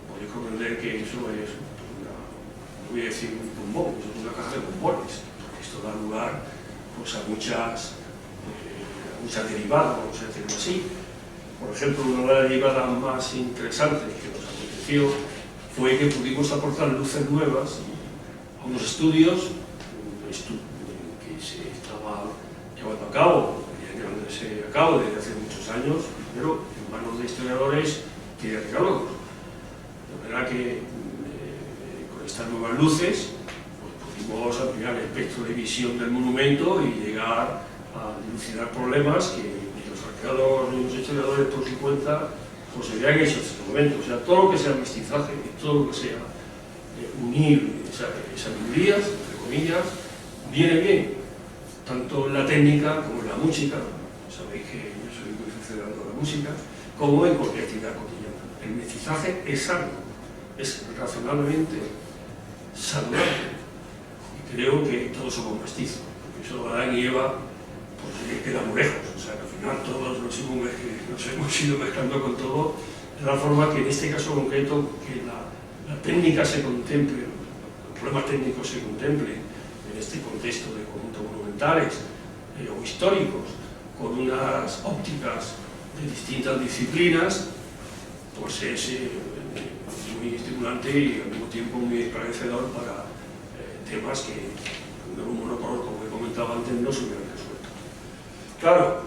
Podéis comprender que eso es no voy a decir un bombón, eso es una caja de bombones, porque esto da lugar pues, a muchas derivadas, vamos a decirlo así. Por ejemplo, una de las derivadas más interesantes que nos aconteció fue que pudimos aportar luces nuevas a unos estudios que se estaba llevando a cabo, llevándose a cabo desde hace muchos años, pero en manos de historiadores y de arqueólogos. De manera que con estas nuevas luces pues, pudimos ampliar el espectro de visión del monumento y llegar a dilucidar problemas que los arqueólogos y los historiadores por su cuenta pues, se habían hecho en ese momento. O sea, todo lo que sea mestizaje y todo lo que sea unir esas sabidurías, entre comillas, viene bien, tanto en la técnica como en la música. Sabéis que yo soy muy aficionado a la música, como en cualquier actividad cotidiana. El mestizaje es sano, es razonablemente saludable. Y creo que todos somos mestizos, porque eso Adán y Eva pues, quedamos lejos. O sea, que al final todos nos hemos ido mezclando con todo, de la forma que en este caso concreto, que la técnica se contemple, los problemas técnicos se contemplen en este contexto de conjuntos monumentales o históricos, con unas ópticas de distintas disciplinas, pues es muy estimulante y al mismo tiempo muy esclarecedor para temas que de un monocolor, como he comentado antes, no se hubieran resuelto. Claro,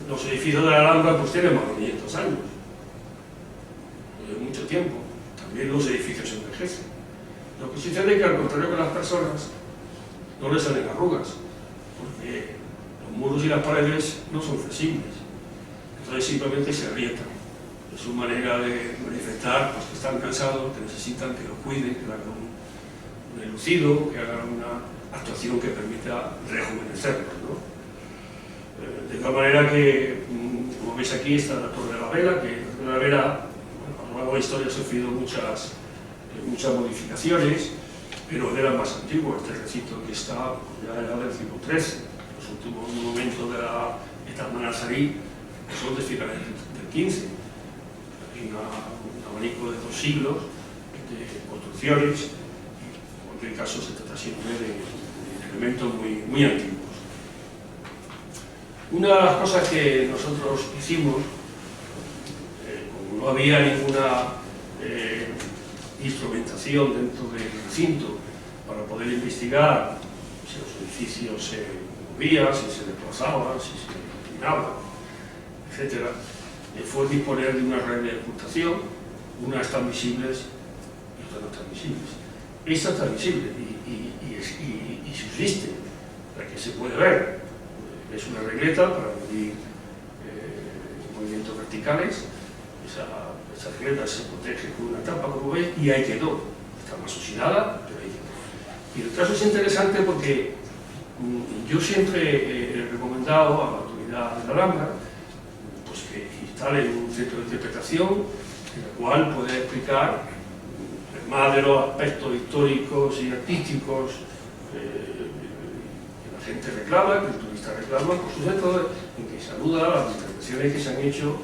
los edificios de la Alhambra pues tienen más de 500 años, mucho tiempo. También los edificios envejecen. Lo que sucede es que al contrario que las personas no les salen arrugas, porque los muros y las paredes no son flexibles, entonces simplemente se agrietan. Es su manera de manifestar pues, que están cansados, que necesitan que los cuiden, que hagan un elucido, que hagan una actuación que permita rejuvenecerlos, ¿no? De tal manera que, como veis aquí, está la Torre de la Vela, que la Torre de la Vela, bueno, a lo largo de la historia ha sufrido muchas modificaciones, pero de las más antiguas. Este recinto que está ya era del siglo XIII. Los últimos monumentos de la Etapa nazarí son de finales del XV. Hay un abanico de 2 siglos de construcciones, y en cualquier caso se trata siempre de elementos muy antiguos. Una de las cosas que nosotros hicimos, como no había ninguna instrumentación dentro del recinto para poder investigar si los edificios se movían, si se desplazaban, si se inclinaban, etc., fue disponer de una red de ocultación. Unas están visibles y otras no están visibles. Esta está visible y subsiste, la que se puede ver. es una regleta para medir movimientos verticales. Esa regleta se protege con una tapa, como veis, y ahí quedó. Está más oxidada, pero ahí quedó. Y el caso es interesante porque yo siempre he recomendado a la autoridad de la Alhambra pues que instale un centro de interpretación en el cual pueda explicar más de los aspectos históricos y artísticos que la gente reclama, que el turista reclama, por supuesto, en que saluda las intervenciones que se han hecho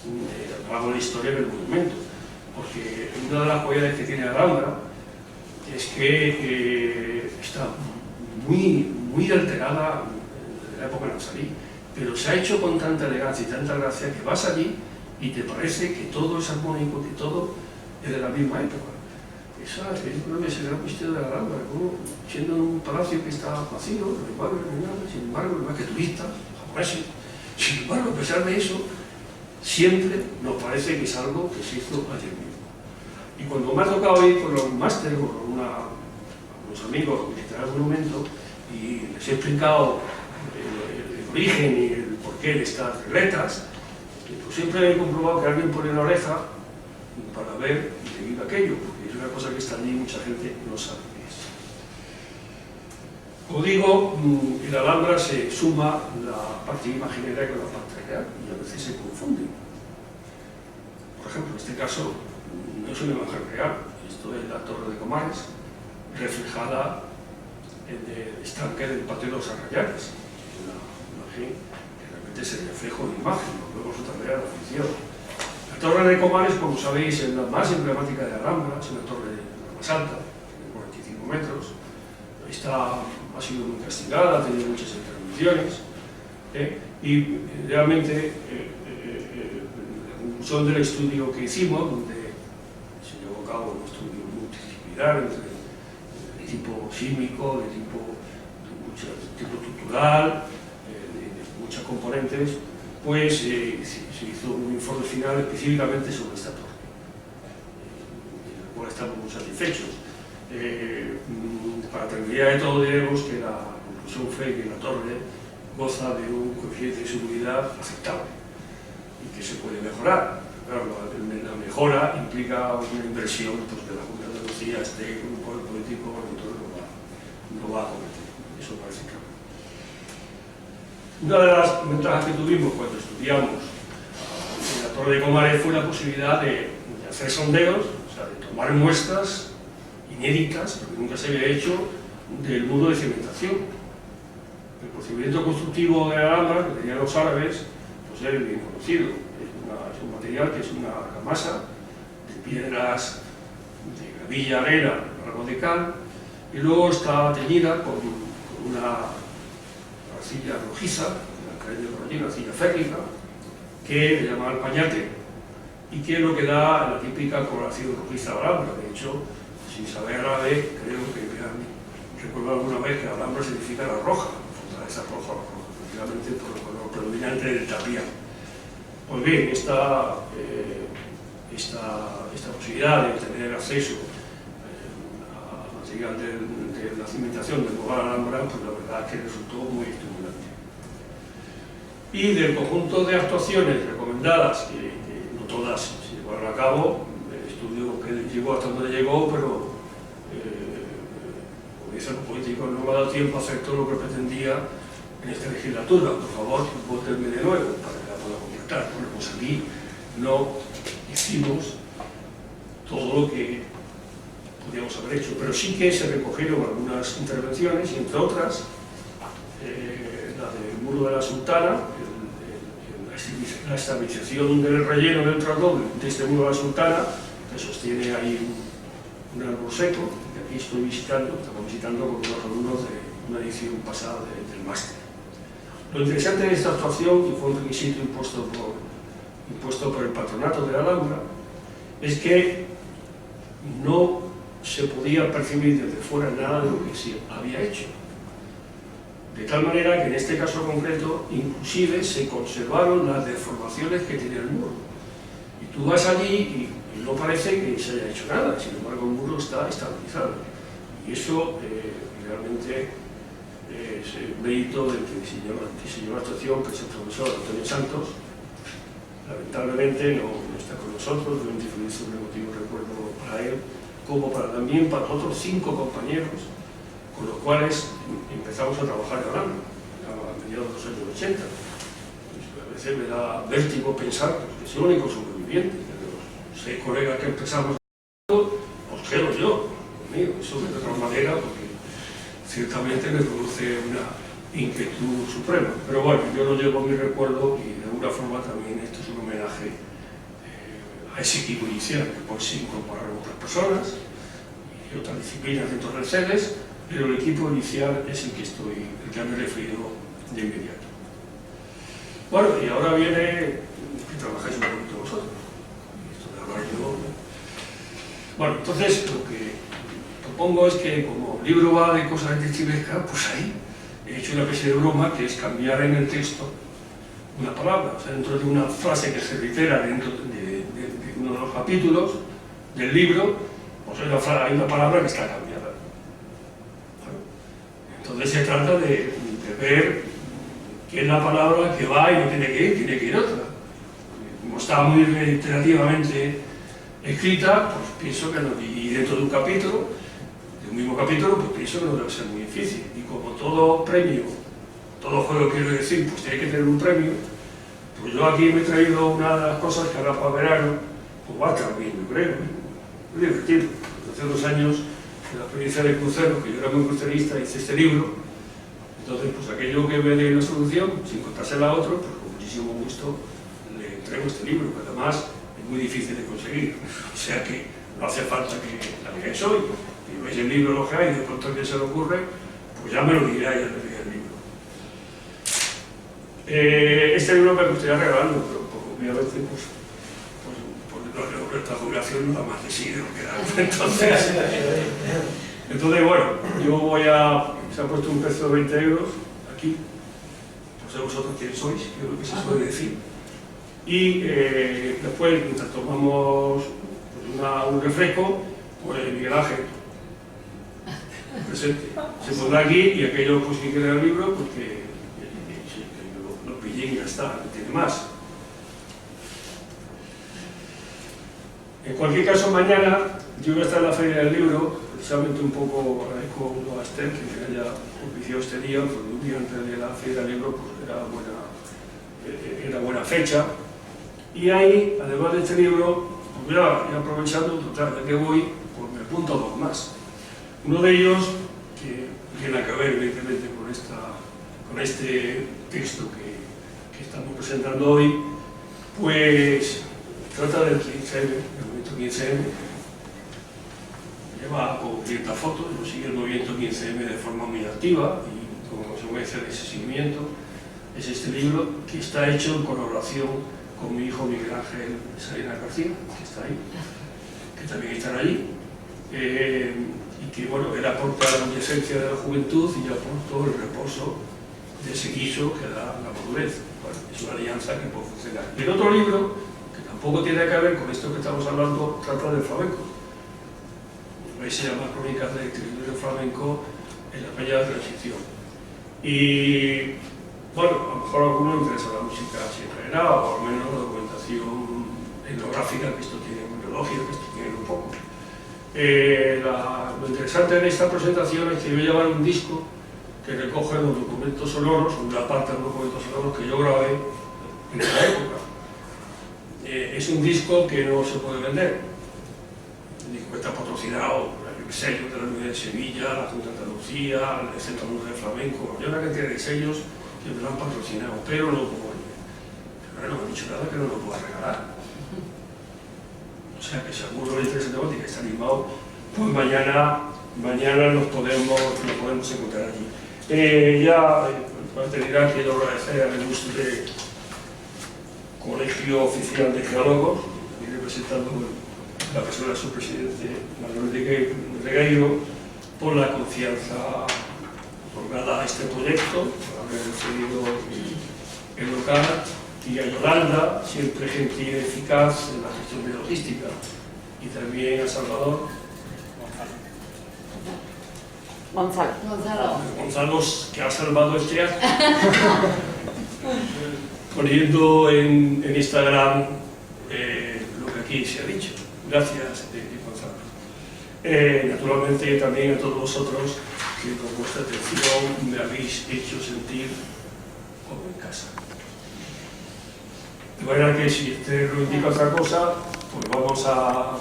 a lo largo de la historia del monumento. Porque una de las cualidades que tiene la Alhambra es que está muy alterada en la época nazarí, pero se ha hecho con tanta elegancia y tanta gracia que vas allí y te parece que todo es armónico, que todo es de la misma época. Yo creo que es el gran misterio de la Alhambra, como siendo un palacio que está vacío, no hay cuadros, no hay nada, sin embargo, más que turistas, japoneses, sin embargo, a pesar de eso, siempre nos parece que es algo que se hizo ayer mismo. Y cuando me ha tocado ir con los másteres, con unos amigos a visitar el monumento, y les he explicado el origen y el porqué de estas regletas, pues siempre he comprobado que alguien pone la oreja para ver y seguir aquello, porque es una cosa que está allí y mucha gente no sabe qué es. Como digo, en la Alhambra se suma la parte imaginaria con la parte real y a veces se confunden. Por ejemplo, en este caso no es una imagen real, esto es la Torre de Comares, reflejada en el estanque del patio de los Arrayanes, una imagen que realmente es el reflejo de imagen, lo vemos otra vez a la ficción. La Torre de Comares, como sabéis, es la más emblemática de Alhambra, es una torre la más alta, de 45 metros, ha sido muy castigada, ha tenido muchas intervenciones, y realmente, en función del estudio que hicimos, donde se llevó a cabo un estudio multidisciplinar de tipo sísmico, de tipo estructural, de muchas componentes, pues se hizo un informe final específicamente sobre esta torre, en el cual estamos muy satisfechos. Para tranquilidad de todos diremos que la conclusión fue que la torre goza de un coeficiente de seguridad aceptable y que se puede mejorar. Claro, la mejora implica una inversión pues, de la Junta de Andalucía, este grupo político, no va a cometer. Eso parece claro. Una de las ventajas que tuvimos cuando estudiamos en la Torre de Comares fue la posibilidad de hacer sondeos, o sea, de tomar muestras inéditas, porque nunca se había hecho, del muro de cimentación. El procedimiento constructivo de la Alhambra, que tenían los árabes, pues es bien conocido. Es un material que es una argamasa de piedras de gravilla, arena, algo de cal, y luego está teñida con una arcilla rojiza, una arcilla férrica, que le llaman pañate, y que es lo que da la típica coloración rojiza a la Alhambra. De hecho, sin saber árabe, creo que recuerdo alguna vez que Alhambra significa la roja, la fortaleza roja, efectivamente por el color predominante del tapial. Pues bien, esta posibilidad de tener acceso a material de la cimentación del lugar Alhambra, pues la verdad es que resultó muy estimulante. Y del conjunto de actuaciones recomendadas, que no todas se llevaron a cabo, el estudio que llegó hasta donde llegó, pero como dice el político, no me ha dado tiempo a hacer todo lo que pretendía en esta legislatura. Por favor, votenme de nuevo para que la pueda completar. Bueno, pues aquí no hicimos todo lo que podíamos haber hecho, pero sí que se recogieron algunas intervenciones, y entre otras, la del muro de la Sultana, la estabilización del relleno del trasdoble de este muro de la Sultana, que sostiene ahí un árbol seco, que aquí estamos visitando con unos alumnos de una edición pasada del máster. Lo interesante de esta actuación, que fue un requisito impuesto por el patronato de la Alhambra, es que no se podía percibir desde fuera nada de lo que se había hecho. De tal manera que en este caso concreto, inclusive se conservaron las deformaciones que tenía el muro. Y tú vas allí y no parece que se haya hecho nada, sin embargo el muro está estabilizado. Y eso realmente es el mérito del que diseñó la actuación, que es el profesor Antonio Santos. Lamentablemente no está con nosotros, de un diferente emotivo recuerdo para él, como también para otros 5 compañeros con los cuales empezamos a trabajar hablando a mediados de los años 80. Pues a veces me da vértigo pensar que soy el único sobreviviente de los 6 colegas que empezamos, pues quedo yo conmigo. Eso de otra manera, porque ciertamente me produce una inquietud suprema. Pero bueno, yo lo llevo a mi recuerdo y de alguna forma también esto es un homenaje a ese equipo inicial, que por sí incorporaron otras personas y otras disciplinas dentro del CEDES, pero el equipo inicial es el que me he referido de inmediato. Bueno, y ahora viene que trabajáis un poquito vosotros. Esto de hablar yo. Bueno, entonces lo que propongo es que como el libro va de cosas detectivescas, pues ahí he hecho una especie de broma, que es cambiar en el texto una palabra, o sea, dentro de una frase que se reitera dentro de uno de los capítulos del libro, pues hay una palabra que está cambiada. Bueno, entonces se trata de ver qué es la palabra que va y no tiene que ir otra. Como está muy reiterativamente escrita, pues pienso que no, y dentro de un capítulo, de un mismo capítulo, pues pienso que no debe ser muy difícil. Y como todo premio, todo juego quiero decir, pues tiene que tener un premio, pues yo aquí me he traído una de las cosas que ahora para verano, pues va a estar bien, yo creo, muy divertido. Hace 2 años, en la experiencia de crucero, que yo era muy crucerista, hice este libro. Entonces, pues aquello que me dé la solución, sin contársela a otro, pues con muchísimo gusto le entrego este libro, que además es muy difícil de conseguir. O sea que no hace falta que la leáis hoy. Si veis el libro, lo que hay, y de pronto a alguien se le ocurre, pues ya me lo dirá, ya le diré el libro. Este libro me gustaría regalarlo, pero obviamente, pues esta jubilación no da más de sí de lo que da. Entonces, bueno, yo voy a... Se ha puesto un precio de 20 euros aquí. No sé vosotros quiénes sois, creo que se suele decir. Y después, mientras tomamos un refresco, pues Miguel Ángel presente. Se pondrá aquí y aquello pues, que quiera el libro, pues que lo pillen y ya está, no tiene más. En cualquier caso, mañana yo voy a estar en la Feria del Libro, precisamente un poco agradezco a Esther que me haya propiciado este día, porque un día antes de la Feria del Libro pues, era buena fecha. Y ahí, además de este libro, pues ya aprovechando, total, ya que voy, pues me apunto 2 más. Uno de ellos, que tiene que ver evidentemente con este texto que estamos presentando hoy, pues trata del 15M, del movimiento 15M. Lleva con ciertas fotos, yo sigo el movimiento 15M de forma muy activa y como consecuencia de ese seguimiento es este libro que está hecho en colaboración con mi hijo Miguel Ángel Salinas García, que está ahí, que también estará allí, y que bueno, él aporta la esencia de la juventud y yo aporto el reposo de ese guiso que da la madurez. Bueno, es una alianza que puede funcionar. Y el otro libro, que tampoco tiene que ver con esto que estamos hablando, trata del flamenco. Ahí se llama Crónicas de Escritores de Flamenco en la Peña de Transición. Y bueno, a lo mejor a alguno le interesa la música así en general, o al menos la documentación etnográfica, que esto tiene, biológica, que esto tiene un poco. Lo interesante de esta presentación es que yo voy a llevar un disco que recoge los documentos sonoros, una parte de los documentos sonoros que yo grabé en esa época. Es un disco que no se puede vender. El disco está patrocinado por el sello de la Universidad de Sevilla, la Junta de Andalucía, el Centro de Flamenco, hay una cantidad de sellos que me lo han patrocinado, pero no lo puedo vender. Pero no me han dicho nada que no lo pueda regalar. O sea que si alguno le interesa el que está animado, pues mañana nos podemos encontrar allí. Ya tendrá que agradecer al ilustre Colegio Oficial de Geólogos, y representando la persona de su presidente, Manuel Regueiro, por la confianza otorgada a este proyecto, por haber cedido el local, y a Yolanda, siempre gentil y eficaz en la gestión de logística, y también a Salvador, Gonzalo. Gonzalo, que ha salvado este acto, poniendo en Instagram lo que aquí se ha dicho. Gracias, Gonzalo. Naturalmente también a todos vosotros que con vuestra atención me habéis hecho sentir como en casa. De manera que si usted lo indica otra cosa, pues vamos a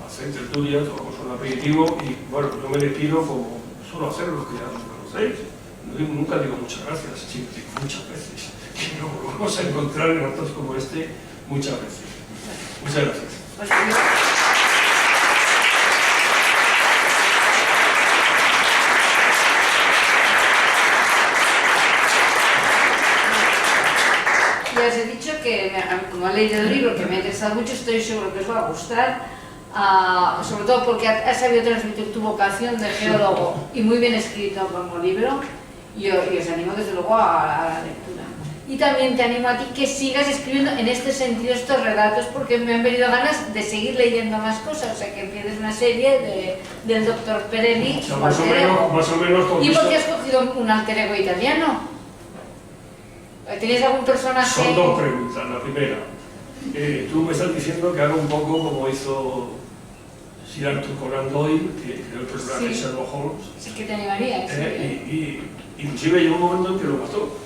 hacer tertulia, tomamos un aperitivo y bueno, yo me despido como suelo hacer los que ya nos conocéis. Nunca digo muchas gracias, siempre digo muchas veces. Que nos vamos a encontrar en actos como este muchas veces. Muchas gracias. Ya os he dicho que, como he leído el libro, que me ha interesado mucho, estoy seguro que os va a gustar, sobre todo porque has sabido transmitir tu vocación de geólogo y muy bien escrito como libro, y os animo desde luego a la lectura. Y también te animo a ti que sigas escribiendo en este sentido estos relatos, porque me han venido ganas de seguir leyendo más cosas, o sea que empieces una serie del Dr. Perelli, o sea, más o menos ¿Y por qué has cogido un alter ego italiano? ¿Tenéis algún personaje? Son dos preguntas. La primera, tú me estás diciendo que haga un poco como hizo Sir Arthur Conan Doyle, que creó el personaje de Sherlock Holmes. Sí, que te animaría. Y inclusive llegó un momento en que lo mató.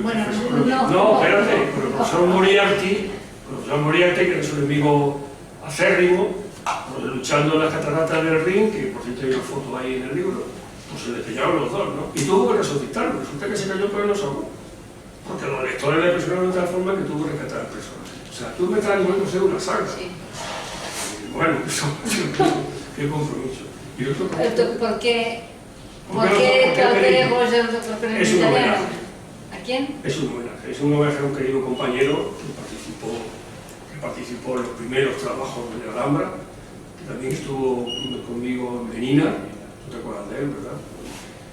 Bueno, no, espérate, por el profesor Moriarty, que era su enemigo acérrimo, pues, luchando en las cataratas del Rin, que por cierto hay una foto ahí en el libro, pues se despeñaron los dos, ¿no? Y tuvo que resucitarlo. Resulta que se cayó pero no se ahogó. Porque los lectores le presionaron de tal forma que tuvo que rescatar al personaje. O sea, tú me estás animando a hacer una saga. Sí. Bueno, eso, qué compromiso. ¿Y otro? ¿Por qué tu alter ego es el Dr. Perelli italiano? ¿A quién? Es un homenaje a un querido compañero que participó en los primeros trabajos de la Alhambra, que también estuvo conmigo en Menina, tú te acuerdas de él, ¿verdad?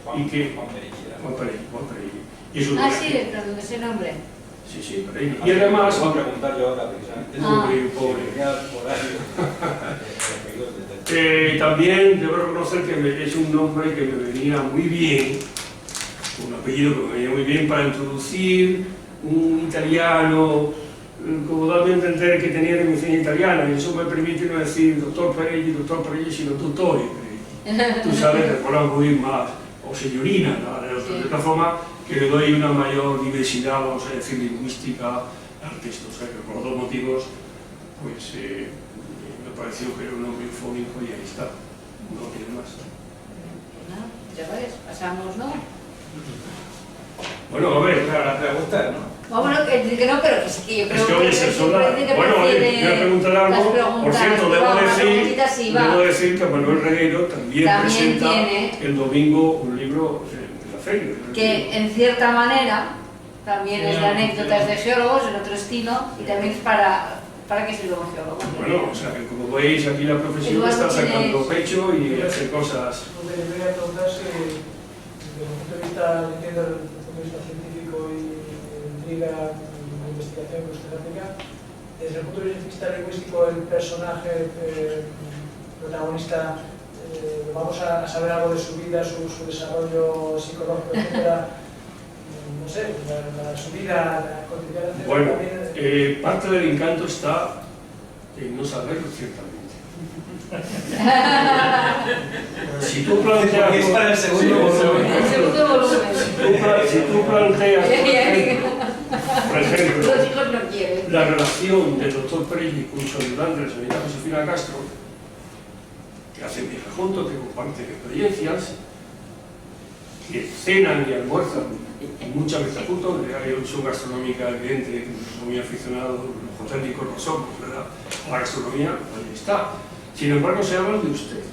Juan Perelli. Sí, perdón, ese nombre. Sí, Perelli. Y además... Voy a preguntar yo ahora, precisamente. Pobre. También debo reconocer que es un nombre que me venía muy bien, un apellido que me venía muy bien para introducir un italiano, como darme a entender que tenía dimensión italiana, y eso me permite no decir doctor Perelli, sino dottore Perelli. Tú sabes, de forma muy más, o señorina, ¿no? De esta forma que le doy una mayor diversidad, vamos a decir, lingüística al texto. O sea que por dos motivos, pues me pareció que era un nombre fónico y ahí está, no tiene más. Ya ves, pasamos, ¿no? Bueno, a ver, la pregunta, ¿no? Bueno, que no, pero que yo creo que es bueno, voy a preguntar algo. Por cierto, debo decir que Manuel Regueiro también presenta el domingo un libro en la feria. Que en cierta manera también es de anécdotas de geólogos, en otro estilo, y también es para que sirva un geólogo. Bueno, o sea, que como veis aquí la profesión está sacando pecho y hace cosas. Lo que debería preguntar es desde el punto de vista, entiendo el punto de vista científico y intriga y investigación que usted aplica, desde el punto de vista lingüístico, el personaje protagonista, vamos a saber algo de su vida, su desarrollo psicológico, etcétera. No sé, su vida cotidiana. Bueno, parte del encanto está en no saberlo ciertamente. Si tú planteas... Es para el segundo volumen. El segundo volumen. Si tú planteas, por ejemplo, los hijos no quieren. la relación del doctor Perelli con su ayudante, la señorita Josefina Castro, que hacen viajes juntos, que comparten experiencias, que cenan y almuerzan muchas veces juntos, hay opción gastronómica evidente, muy aficionados, los técnicos no somos, ¿verdad? La gastronomía, ahí está. Sin embargo, se habla de usted.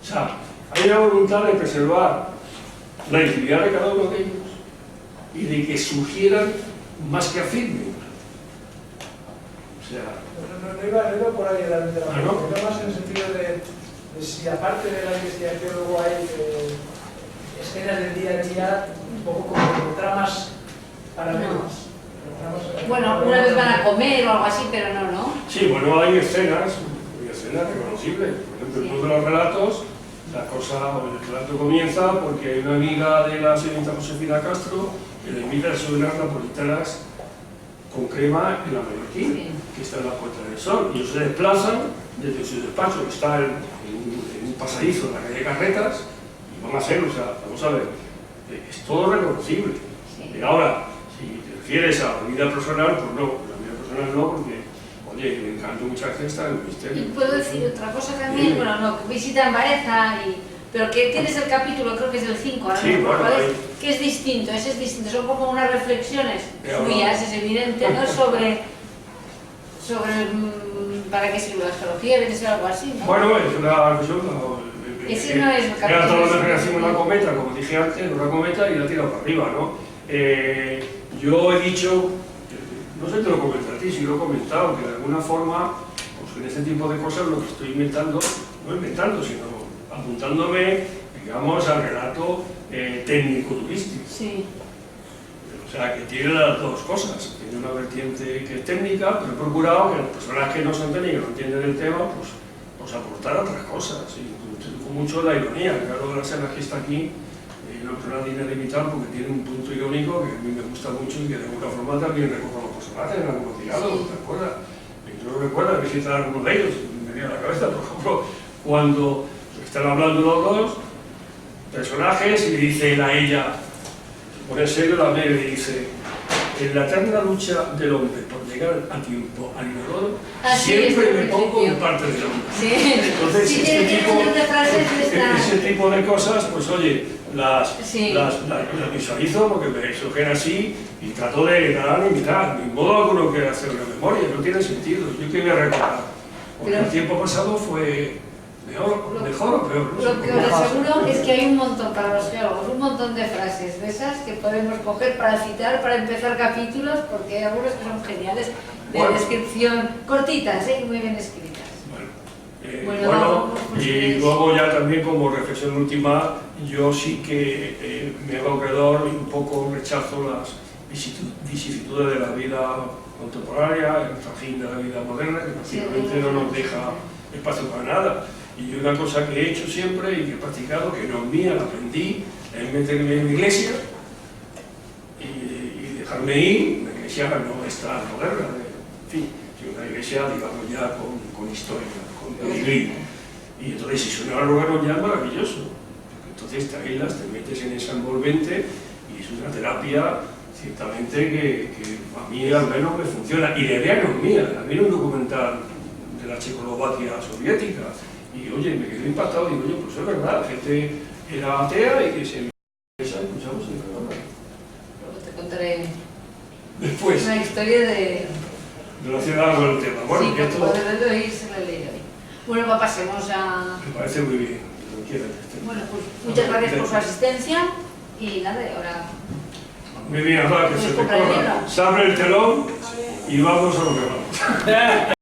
O sea, hay una voluntad de preservar la intimidad de cada uno de ellos y de que surgieran más que afirmen. O sea... No iba por ahí realmente la pregunta, ¿no? Iba más en el sentido de si aparte de la investigación luego hay escenas del día a día, un poco como tramas paralelas. Bueno, una vez van a comer o algo así, pero no. Sí, bueno, hay escenas reconocibles. Por ejemplo, en uno de los relatos la cosa, el relato comienza porque hay una amiga de la señorita Josefina Castro que le invita a desayunar napolitanas con crema en la Mallorquín, Sí. que está en la Puerta del Sol, y ellos se desplazan desde su despacho, que está en un pasadizo en la calle Carretas, y van a ser, o sea, vamos a ver, es todo reconocible. Sí. Y ahora, si te refieres a la vida personal, pues no, la vida personal no, porque, oye, me encanta muchas veces estar en el ministerio. Y puedo decir otra cosa también, bueno, no, visita en Baeza, pero que tienes el capítulo, creo que es del 5, ahora Sí, no me acuerdo bueno, cuál es, que es distinto, ese es distinto, son como unas reflexiones Pero suyas, es evidente, ¿no? Sobre para qué sirve la geología, debe ser algo así, ¿no? Bueno, es una reflexión. Ese no es el Era capítulo. toda la generación de una cometa, como dije antes, una cometa y la tira para arriba, ¿no? Yo he dicho, no sé si te lo comenté a ti, si lo he comentado, que de alguna forma, pues en este tipo de cosas lo que estoy inventando, no inventando, sino apuntándome, digamos, al relato técnico-turístico. Sí. O sea, que tiene las dos cosas. Tiene una vertiente que es técnica, pero he procurado que las personas que no son técnicas, no entienden el tema, pues aportar otras cosas. Y con mucho la ironía. Claro, Graciela, que está aquí, una persona digna de imitar porque tiene un punto irónico que a mí me gusta mucho y que de alguna forma también recojo los personajes en algunos diálogos, ¿te acuerdas? Yo recuerdo visitar algunos de ellos, me viene a la cabeza, por ejemplo, cuando están hablando los dos personajes y le dice él a ella, por el serio la ve y le dice, en la eterna lucha del hombre por llegar a tiempo al inodoro, siempre me pongo en parte del hombre. Sí. Entonces, Sí, este tiene un montón de frases de esta- ese tipo de cosas, pues oye, las Sí. visualizo porque me surgen así y trato de dar a imitar. Ni modo alguno que hacer una memoria, no tiene sentido. Yo que voy a recordar. Porque Pero- el tiempo pasado fue mejor o peor. No sé Lo que cómo os pasa. aseguro es que hay un montón para los geólogos, un montón de frases de esas que podemos coger para citar, para empezar capítulos, porque hay algunos que son geniales, de Bueno. descripción, cortitas, muy bien escritas. Bueno, Bueno, pues, y luego ya también como reflexión última, yo sí que me hago acreedor y un poco rechazo las vicisitudes de la vida contemporánea, el trajín de la vida moderna, que prácticamente no nos deja espacio para nada. Y una cosa que he hecho siempre y que he practicado, que no es mía, la aprendí, es meterme en la iglesia y dejarme ir. La iglesia no está moderna, en fin, sino una iglesia, digamos, ya con historia, con pedigrí. Y entonces, si suena algo ya es maravilloso. Entonces te aíslas, te metes en esa envolvente y es una terapia ciertamente que a mí al menos me funciona. Y la idea no es mía, a mí era un documental de la Checoslovaquia soviética. Y oye, me quedé impactado y digo, oye, pues es verdad, la gente era atea y que se escuchamos en Canadá. Luego te contaré Después, una historia de... relacionada con el tema. Bueno, sí, que por esto poderlo oír, se lo he leído hoy. Bueno, pues pasemos a... me parece muy bien, lo quieran. Bueno, pues muchas gracias por su asistencia y nada, ahora... Muy bien, ahora que se Compra el recorra, libro. se abre el telón y vamos a lo que vamos.